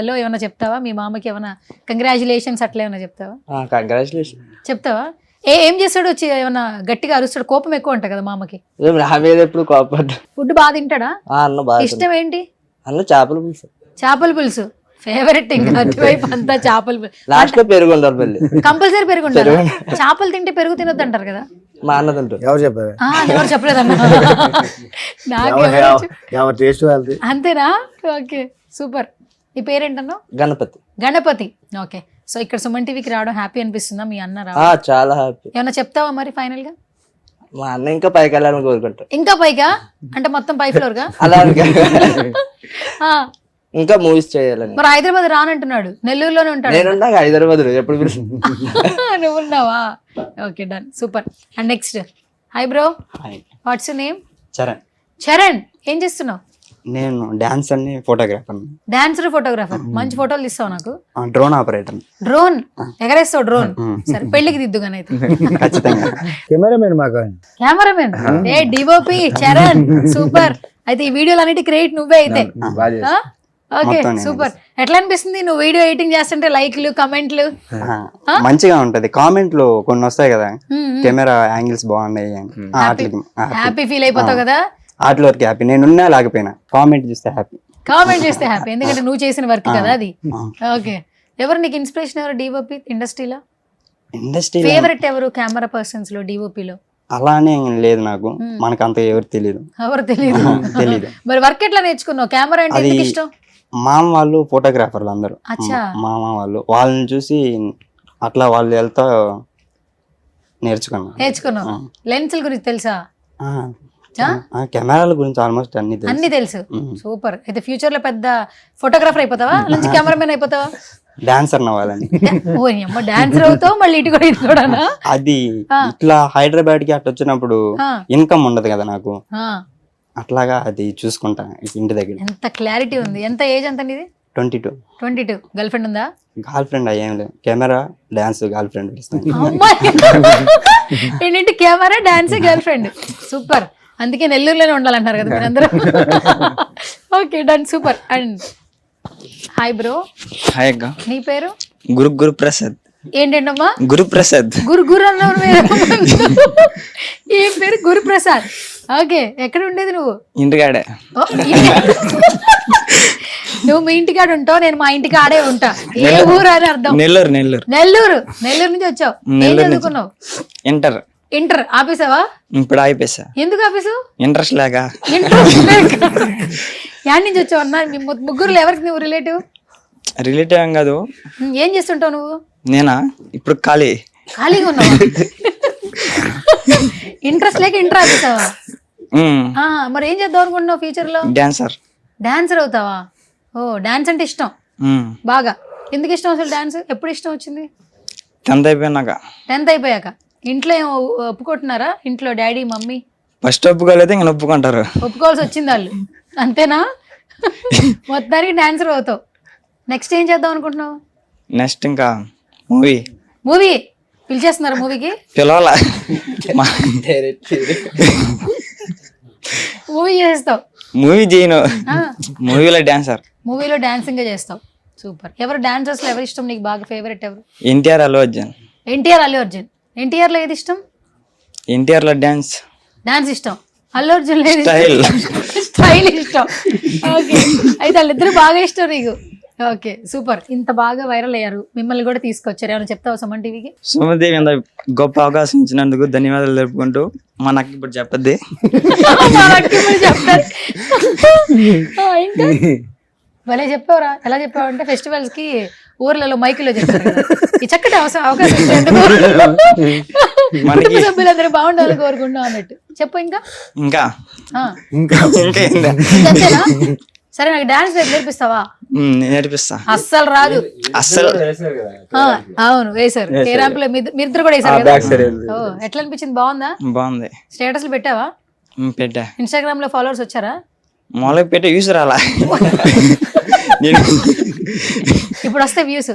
లో ఏమైనా చెప్తావా? మీ మామకి ఏమైనా కంగ్రాచులేషన్స్ అట్లా ఏమైనా చెప్తావా? కంగ్రాచులేషన్ చెప్తావా? ఏం చేస్తాడు వచ్చి? ఏమైనా గట్టిగా అరుస్తాడు? కోపం ఎక్కువ అంట కదా మామకి. నా మీద ఎప్పుడు కోపడ్డా. ఫుడ్ బాగా తింటాడా? అన్న బాగా. ఇష్టం ఏంటి? అన్న చేపల పులుసు. చేపల పులుసు ఫేవరెట్. ఇంకా అటువైపు అంతా చేపల పులుసు. లాస్ట్ లో పెరుగు ఉండాలి మళ్ళీ, కంపల్సరీ పెరుగు ఉండాలి. చేపలు తింటే పెరుగు తినొద్దు అంటారు కదా. మా అన్న తింటారు. ఎవరు చెప్పారు? ఎవరు చెప్పలేదన్నా. ఎవరు టేస్ట్ వాళ్ళది. అంతేనా? Okay super. నీ పేరేంటన్నావు? గణపతి. గణపతి. ఓకే, సో ఇక్కడ సుమన్ టీవీకి రావడం హ్యాపీ అనిపిస్తుందా? మీ అన్న చాలా హ్యాపీ. ఏమన్నా చెప్తావా మరి ఫైనల్ గా? మా అన్న ఇంకా పైకి వెళ్ళాలని కోరుకుంటారు. ఇంకా పైగా అంటే మొత్తం పై ఫ్లోర్ గా? అలా ఇంకా మూవీస్ చేయాలని. మరి హైదరాబాద్ రానంటున్నాడు, నెల్లూరులోనే ఉంటాడు. నేను హైదరాబాద్ ఎప్పుడు నువ్వు ఉన్నావా? Okay done, super. And next, hi bro, what's your name? Charan. Charan, ఏం చేస్తున్నావు? నేను డాన్స్ అని ఫోటోగ్రాఫర్. Dancer, photographer. మంచి ఫోటోలు తీస్తావు నాకు. Drone operator. డ్రోన్ ఎగరేస్తావు? డ్రోన్ సరే, పెళ్లికి దిద్దుగానైతే. ఖచ్చితంగా. కెమెరామెన్ మాకు. కెమెరామెన్, ఏ డిఓపి చరణ్, సూపర్. అయితే ఈ వీడియోలు అన్నిటి క్రియేట్ నువ్వే అయితే. Okay super. ఎట్లా అనిపిస్తుంది నువ్వు వీడియో ఎడిటింగ్ చేస్తుంటే? లైక్లు, కమెంట్లు మంచిగా ఉంటది. కామెంట్లు కొన్ని వస్తాయి కదా, కెమెరా యాంగిల్స్ బాగున్నాయి, హ్యాపీ ఫీల్ అయిపోతావు కదా. ఆటల వరకు హ్యాపీ. నేనున్నా లేకపోయినా కామెంట్ చూస్తే హ్యాపీ. కామెంట్ చేస్తే హ్యాపీ, ఎందుకంటే నువ్వు చేసిన వర్క్ కదా అది. ఓకే, ఎవరు నీకు ఇన్స్పిరేషన్? ఎవరు డిఓపి ఇండస్ట్రీలో? ఇండస్ట్రీ ఫేవరెట్ ఎవరు కెమెరా పర్సన్స్ లో, డిఓపిలో? అలానే లేదు నాకు, మనకు అంత ఎవరు తెలియదు. ఎవరు తెలియదు. తెలీదు. మరి వర్క్ ఎట్లా నేర్చుకున్నావు? కెమెరా అంటే ఎందుకు ఇష్టం? మామ వాళ్ళు ఫోటోగ్రాఫర్లు అందరూ. మామ వాళ్ళు, వాళ్ళని చూసి అట్లా వాళ్ళు వెళ్తా నేర్చుకున్నావు. లెన్సుల గురించి తెలుసా? కెమెరాల గురించి ఆల్మోస్ట్ అన్ని తెలుసు. సూపర్. అయితే ఫ్యూచర్ లో పెద్ద ఫోటోగ్రాఫర్ అయిపోతావా? నుంచి కెమెరామెన్ అయిపోతావా? డాన్సర్ అవ్వాలని. డాన్సర్ అవుతావు మళ్ళీ ఇటు కూడా. అది ఇట్లా హైదరాబాద్ కి అట్లా వచ్చినప్పుడు ఇన్కమ్ ఉండదు కదా నాకు, అట్లాగా అది చూసుకుంటా ఇంటి దగ్గర. ఎంత క్లారిటీ ఉంది. ఎంత ఏజ్ ఎంత నీది? 22. 22. గర్ల్ ఫ్రెండ్ ఉందా? గర్ల్ ఫ్రెండ్ ఏం లేదు, కెమెరా డాన్స్ గర్ల్ ఫ్రెండ్. ఏంటంటే camera dance girl friend. Super. అందుకే నెల్లూరులోనే ఉండాలంటారు కదా మీరందరూ. Okay done, super. And hi bro. Hi అక్క. నీ పేరు? గురుప్రసాద్. ఏంటంటమ్మా? గురుప్రసాద్. గురు అన్నవారు ఏం పేరు? గురుప్రసాద్. ఓకే, ఎక్కడ ఉండేది నువ్వు? ఇంటికాడే. ఓ, నువ్వు మీ ఇంటికాడ ఉంటావు, నేను మా ఇంటికి ఆడే ఉంటా. ఏ ఊరు అని అర్థం? నెల్లూరు. నెల్లూరు నుంచి వచ్చావు. ఏం నెల్లూరు నుంచి. చదువుకున్నావు? ఇంటర్ ఆపేసావా? ఇప్పుడు ఆగిపోసా. ఎందుకు ఆపేసావు? ఇంట్రెస్ట్ లేక. యాడ్ నుంచి వచ్చావు అన్న? మీ ముగ్గురులో ఎవరికి నువ్వు రిలేటివ్? రిలేటివ్ ఏం కాదు. ఏం చేస్తుంటావు నువ్వు? నేనా ఇప్పుడు ఖాళీగా ఉన్నావా? ఇంట్రెస్ట్ లేక ఇంటర్ ఆపేసావా? మరి ఏం చేద్దాం అనుకుంటున్నావు ఫ్యూచర్ లో? డాన్సర్ అవుతావా? ఓ, డాన్స్ అంటే ఇష్టం బాగా. ఎందుకు ఇష్టం అసలు డాన్స్? ఎప్పుడు ఇష్టం వచ్చింది? 10th అయిపోయాక. ఇంట్లో ఏం ఒప్పుకుంటున్నారా? ఇంట్లో డాడీ మమ్మీ? ఫస్ట్ ఒప్పుకోలేదు, ఇంకా ఒప్పుకుంటారు. ఒప్పుకోవాల్సి వచ్చింది వాళ్ళు, అంతేనా? మొత్తానికి డాన్సర్ అవుతావు. నెక్స్ట్ ఏం చేద్దాం అనుకుంటున్నావు? నెక్స్ట్ ఇంకా మూవీ పిలిచేస్తున్నారు. మూవీకి పిలవాల. మూవీ చేస్తావు? మూవీ చేయను, మూవీలో డాన్సర్. మూవీలో డాన్సింగ్ చేస్తావు. సూపర్. ఎవరు డాన్సర్స్ లో ఎవరు ఇష్టం నీకు బాగా? ఫేవరెట్ ఎవరు? ఎన్టీఆర్, అల్లు అర్జున్. ఎన్టీఆర్ లో ఏది ఇష్టం? ఎన్టీఆర్ లో డాన్స్ ఇష్టం. అల్లు అర్జున్ లో స్టైల్ ఇష్టం. ఓకే, అయితే వాళ్ళిద్దరు బాగా ఇష్టం నీకు. Okay, super. ఇంత బాగా వైరల్ అయ్యారు, మిమ్మల్ని కూడా తీసుకొచ్చారు. ఏమైనా చెప్తావా సుమన్ టీవీకి? సుమన్ టీవీ అంత గొప్ప అవకాశం ఇచ్చినందుకు ధన్యవాదాలు తెలుపుకుంటూ మా నాకు ఇప్పుడు చెప్పద్ది. భలే చెప్పావురా. ఎలా చెప్పావు అంటే ఫెస్టివల్స్ కి ఊర్లలో మైకులో చెప్తారు కదా, ఈ చక్కటి అవకాశం ఇచ్చేందుకు కుటుంబ సభ్యులందరూ బాగుండాలని కోరుకుంటున్నాం అన్నట్టు చెప్పు. ఇంకా అంతేనా? సరే, నాకు డాన్స్ నేర్పిస్తావా? నేర్పిస్తా. అస్సలు రాదు. అవును, వేశారు. కేరాంపులో మీరిద్దరు కూడా వేశారు కదా. ఎట్లా అనిపించింది? బాగుంది. స్టేటస్లు పెట్టావా? పెట్టా. ఇన్స్టాగ్రామ్ లో ఫాలోవర్స్ వచ్చారా? మొదలు పెట్టే వ్యూస్ రాలా. ఇప్పుడు వస్తే వ్యూస్.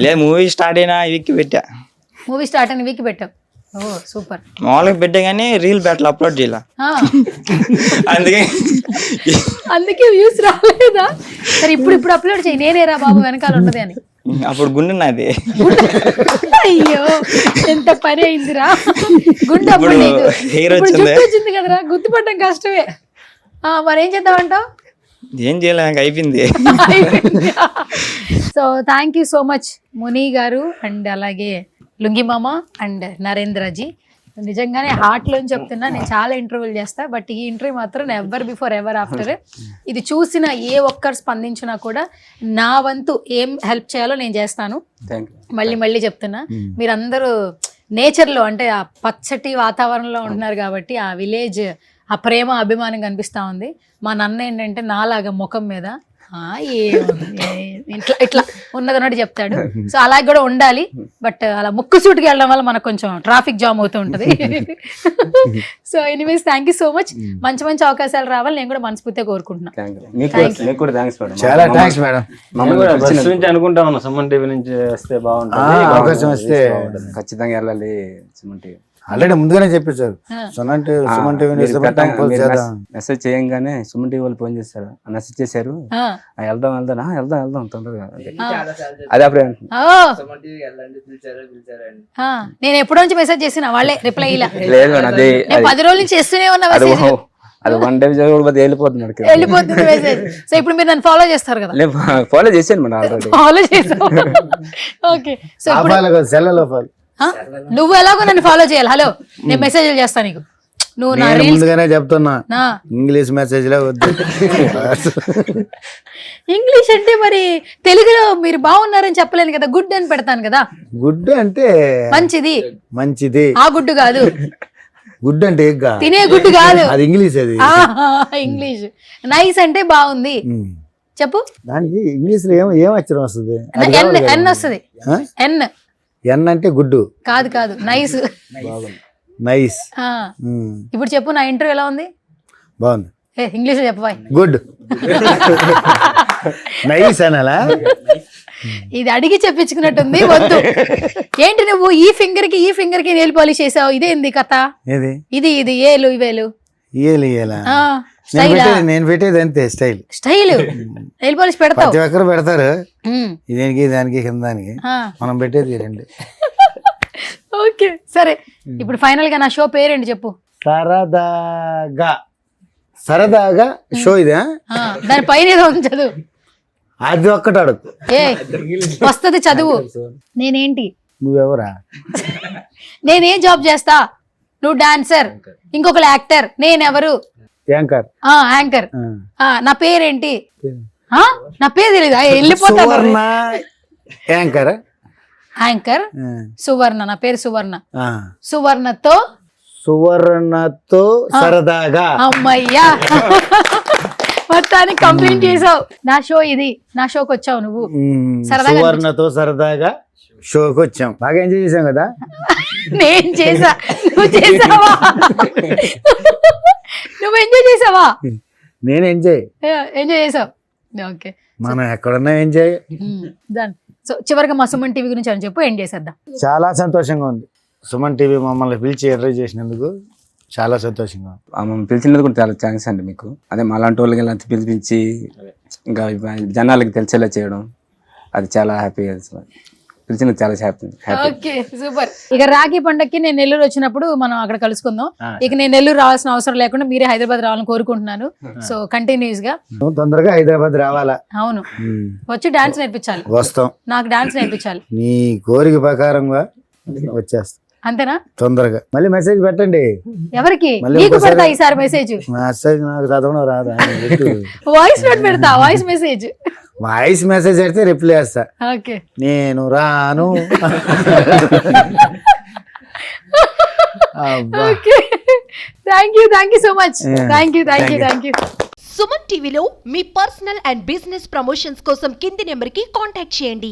లేదు, మూవీ స్టార్ట్ అయినా వీక్ పెట్టా. మూవీ స్టార్ట్ అయిన వీక్ పెట్టావు. ఓ, సూపర్. మామూలుగా పెట్టా కానీ రీల్ బ్యాట్లు అప్లోడ్ చేయాల, అందుకే వ్యూస్ రాలేదా? సరే, ఇప్పుడు అప్లోడ్ చేయి. నేనేరా బాబు వెనకాల ఉన్నది అని. అప్పుడు గుండె నాది. అయ్యో, ఎంత పని అయిందిరా. గుండె అప్పుడు నీకు వచ్చింది కదరా, గుర్తుపడడం కష్టమే. మరేం చేద్దామంటావు? ఏం చేయలేక అయిపోయింది. So thank you so much ముని గారు, అండ్ అలాగే లుంగి మామ అండ్ నరేంద్రజీ. నిజంగానే హార్ట్ లోని చెప్తున్నా, నేను చాలా ఇంటర్వ్యూలు చేస్తా, బట్ ఈ ఇంటర్వ్యూ మాత్రం ఎవర్ బిఫోర్ ఎవర్ ఆఫ్టర్. ఇది చూసిన ఏ ఒక్కరు స్పందించినా కూడా నా వంతు ఏం హెల్ప్ చేయాలో నేను చేస్తాను. మళ్ళీ చెప్తున్నా, మీరందరూ నేచర్లో అంటే ఆ పచ్చటి వాతావరణంలో ఉంటున్నారు కాబట్టి ఆ విలేజ్ ఆ ప్రేమ అభిమానం కనిపిస్తా ఉంది. మా నాన్న ఏంటంటే నాలాగా ముఖం మీద ఇట్లా ఉన్నదన్నట్టు చెప్తాడు. సో అలాగే కూడా ఉండాలి, బట్ అలా ముక్కు సూటికి వెళ్ళడం వల్ల మనకు కొంచెం ట్రాఫిక్ జామ్ అవుతూ ఉంటది. So anyways, thank you so much. మంచి అవకాశాలు రావాలి నేను కూడా మనస్ఫూర్తిగా కోరుకుంటున్నాను. చాలా థ్యాంక్స్ మేడం. అనుకుంటా ఉన్నా సుమన్ టీవీ నుంచి వస్తే బాగుంటుంది, అవకాశం వస్తే ఖచ్చితంగా వెళ్ళాలి సుమన్ టీవీ. ఆల్రెడీ ముందుగానే చెప్పేశారు సుమన్ టీవీ మెసేజ్ చేయంగానే సుమన్ టీవీ వాళ్ళు ఫోన్ చేశారు, మెసేజ్ చేశారు, వెళ్దాం తొందరగా. అదే అప్పుడే నేను ఎప్పటి నుంచి మెసేజ్ చేసిన వాళ్ళే రిప్లై ఇలా లేదు, అదే 10 రోజుల నుంచి చేస్తూనే ఉన్నా. అది 1 day వెళ్ళిపోతుంది మెసేజ్. సో ఇప్పుడు మీరు నన్ను ఫాలో చేస్తారు కదా? ఫాలో చేశాను మేడం, ఆల్రెడీ ఫాలో చేసావు. ఓకే, సో నువ్వు ఎలాగో నన్ను ఫాలో చేయాలి. హలో, నేను మెసేజ్ చేస్తాను నీకు. నువ్వు నా ముందుగానే చెప్తున్నా, ఇంగ్లీష్ మెసేజ్ లో వద్దు. ఇంగ్లీష్ అంటే మరి తెలుగులో మీరు బాగున్నారని చెప్పలేను కదా, గుడ్ అని పెడతాను కదా. గుడ్ అంటే మంచిది, ఆ గుడ్డు కాదు. గుడ్ అంటే తినే గుడ్డు కాదు, అది ఇంగ్లీష్. అది ఇంగ్లీష్. నైస్ అంటే బాగుంది చెప్పు. దానికి ఇంగ్లీష్ లో ఏం అక్షరం వస్తుంది? ఎన్ వస్తుంది. ఎన్ అంటే గుడ్డు కాదు, నైస్. నైస్. ఇప్పుడు చెప్పు, నా ఇంటర్వ్యూ ఎలా ఉంది? బాగుంది. ఇంగ్లీష్ లో చెప్పవా? గుడ్. నైస్ అనాలా? ఇది అడిగి చెప్పించుకున్నట్టుంది, వద్దు. ఏంటి నువ్వు ఈ ఫింగర్ కి నెయిల్ పాలిష్ చేసావు? ఇదేంది కథ? ఇది ఏలు ఇవేలు నేను పెట్టేది అంతే స్టైల్. నెయిల్ పాలిష్ పెడతావు? ప్రతి ఒక్కరు పెడతారు, ఇదేనికి దానికి కిందానికి, మనం పెట్టేది రండి. ఓకే, సరే. ఇప్పుడు ఫైనల్ గా నా షో పేరేంటి చెప్పు. సరదాగా సరదాగా షో ఇదే దాని పైన ఏదో ఉంది చదువు. అది ఒక్కటి అడుగు. ఏ వస్తుంది చదువు. నేనేంటి? నువ్వెవరా? నేనేం జాబ్ చేస్తా? నువ్వు డాన్సర్, ఇంకొకరు యాక్టర్, నేనెవరు? యాంకర్. యాంకర్. నా పేరేంటి? నా పేరు తెలీదా? వెళ్ళిపోతాను. సువర్ణ యాంకర్. యాంకర్ సువర్ణ. నా పేరు సువర్ణ. ఆ. సువర్ణతో సరదాగా. అమ్మయ్యా మొత్తానికి కంప్లైంట్ చేసావు. నా షో ఇది. నా షోకి వచ్చావు నువ్వు. సరదాగా సువర్ణతో సరదాగా షోకి వచ్చాం. బాగా ఎంజాయ్ చేసాం కదా. నేను చేసా. నువ్వు చేసావా? నువ్వు ఎంజాయ్ చేసావా? నేను ఎంజాయ్ చేసావు. ఓకే, మనం ఎక్కడున్నా ఎంజాయ్. సో చివరిగా మా సుమన్ టీవీ గురించి అని చెప్పు, ఎండ్ చేసేద్దాం. చాలా సంతోషంగా ఉంది. సుమన్ టీవీ మమ్మల్ని పిలిచి ఎంటర్టైన్ చేసినందుకు చాలా సంతోషంగా ఉంది. మమ్మల్ని పిలిచినందుకు కూడా చాలా థ్యాంక్స్ అండి మీకు. అదే మాలాంటి వాళ్ళకి ఇలా పిలిపించి ఇంకా జనాలకి తెలిసేలా చేయడం, అది చాలా హ్యాపీగా పిలిచినందుకు చాలా హ్యాపీ. Okay, super. ఇక రాఖీ పండక్కి నేను నెల్లూరు వచ్చినప్పుడు మనం అక్కడ కలుసుకుందాం. ఇక నేను నెల్లూరు రావాల్సిన అవసరం లేకుండా మీరే హైదరాబాద్ రావాలని కోరుకుంటున్నాను. సో కంటిన్యూస్ గా నువ్వు తొందరగా హైదరాబాద్ రావాలా? అవును, వచ్చి డాన్స్ నేర్పించాలి. వస్తాం. నాకు డాన్స్ నేర్పించాలి. నీ కోరిక ప్రకారంగా వచ్చేస్తా అంతేనా? తొందరగా. మళ్ళీ మెసేజ్ పెట్టండి. ఎవరికి? మళ్ళీ నీకు ఒకసారి- పెడతా ఈసారి మెసేజ్. మెసేజ్ నాకు చదవడం రాదా? వాయిస్ నోట్ పెడతా, వాయిస్ మెసేజ్. వాయిస్ మెసేజ్ అయితే రిప్లై చేస్తా. ఓకే, నేను రాను. అబ్బా. Okay. Thank you so much. Thank you. Suman టీవీలో మీ పర్సనల్ అండ్ బిజినెస్ ప్రమోషన్స్ కోసం కింది నెంబర్కి కాంటాక్ట్ చేయండి.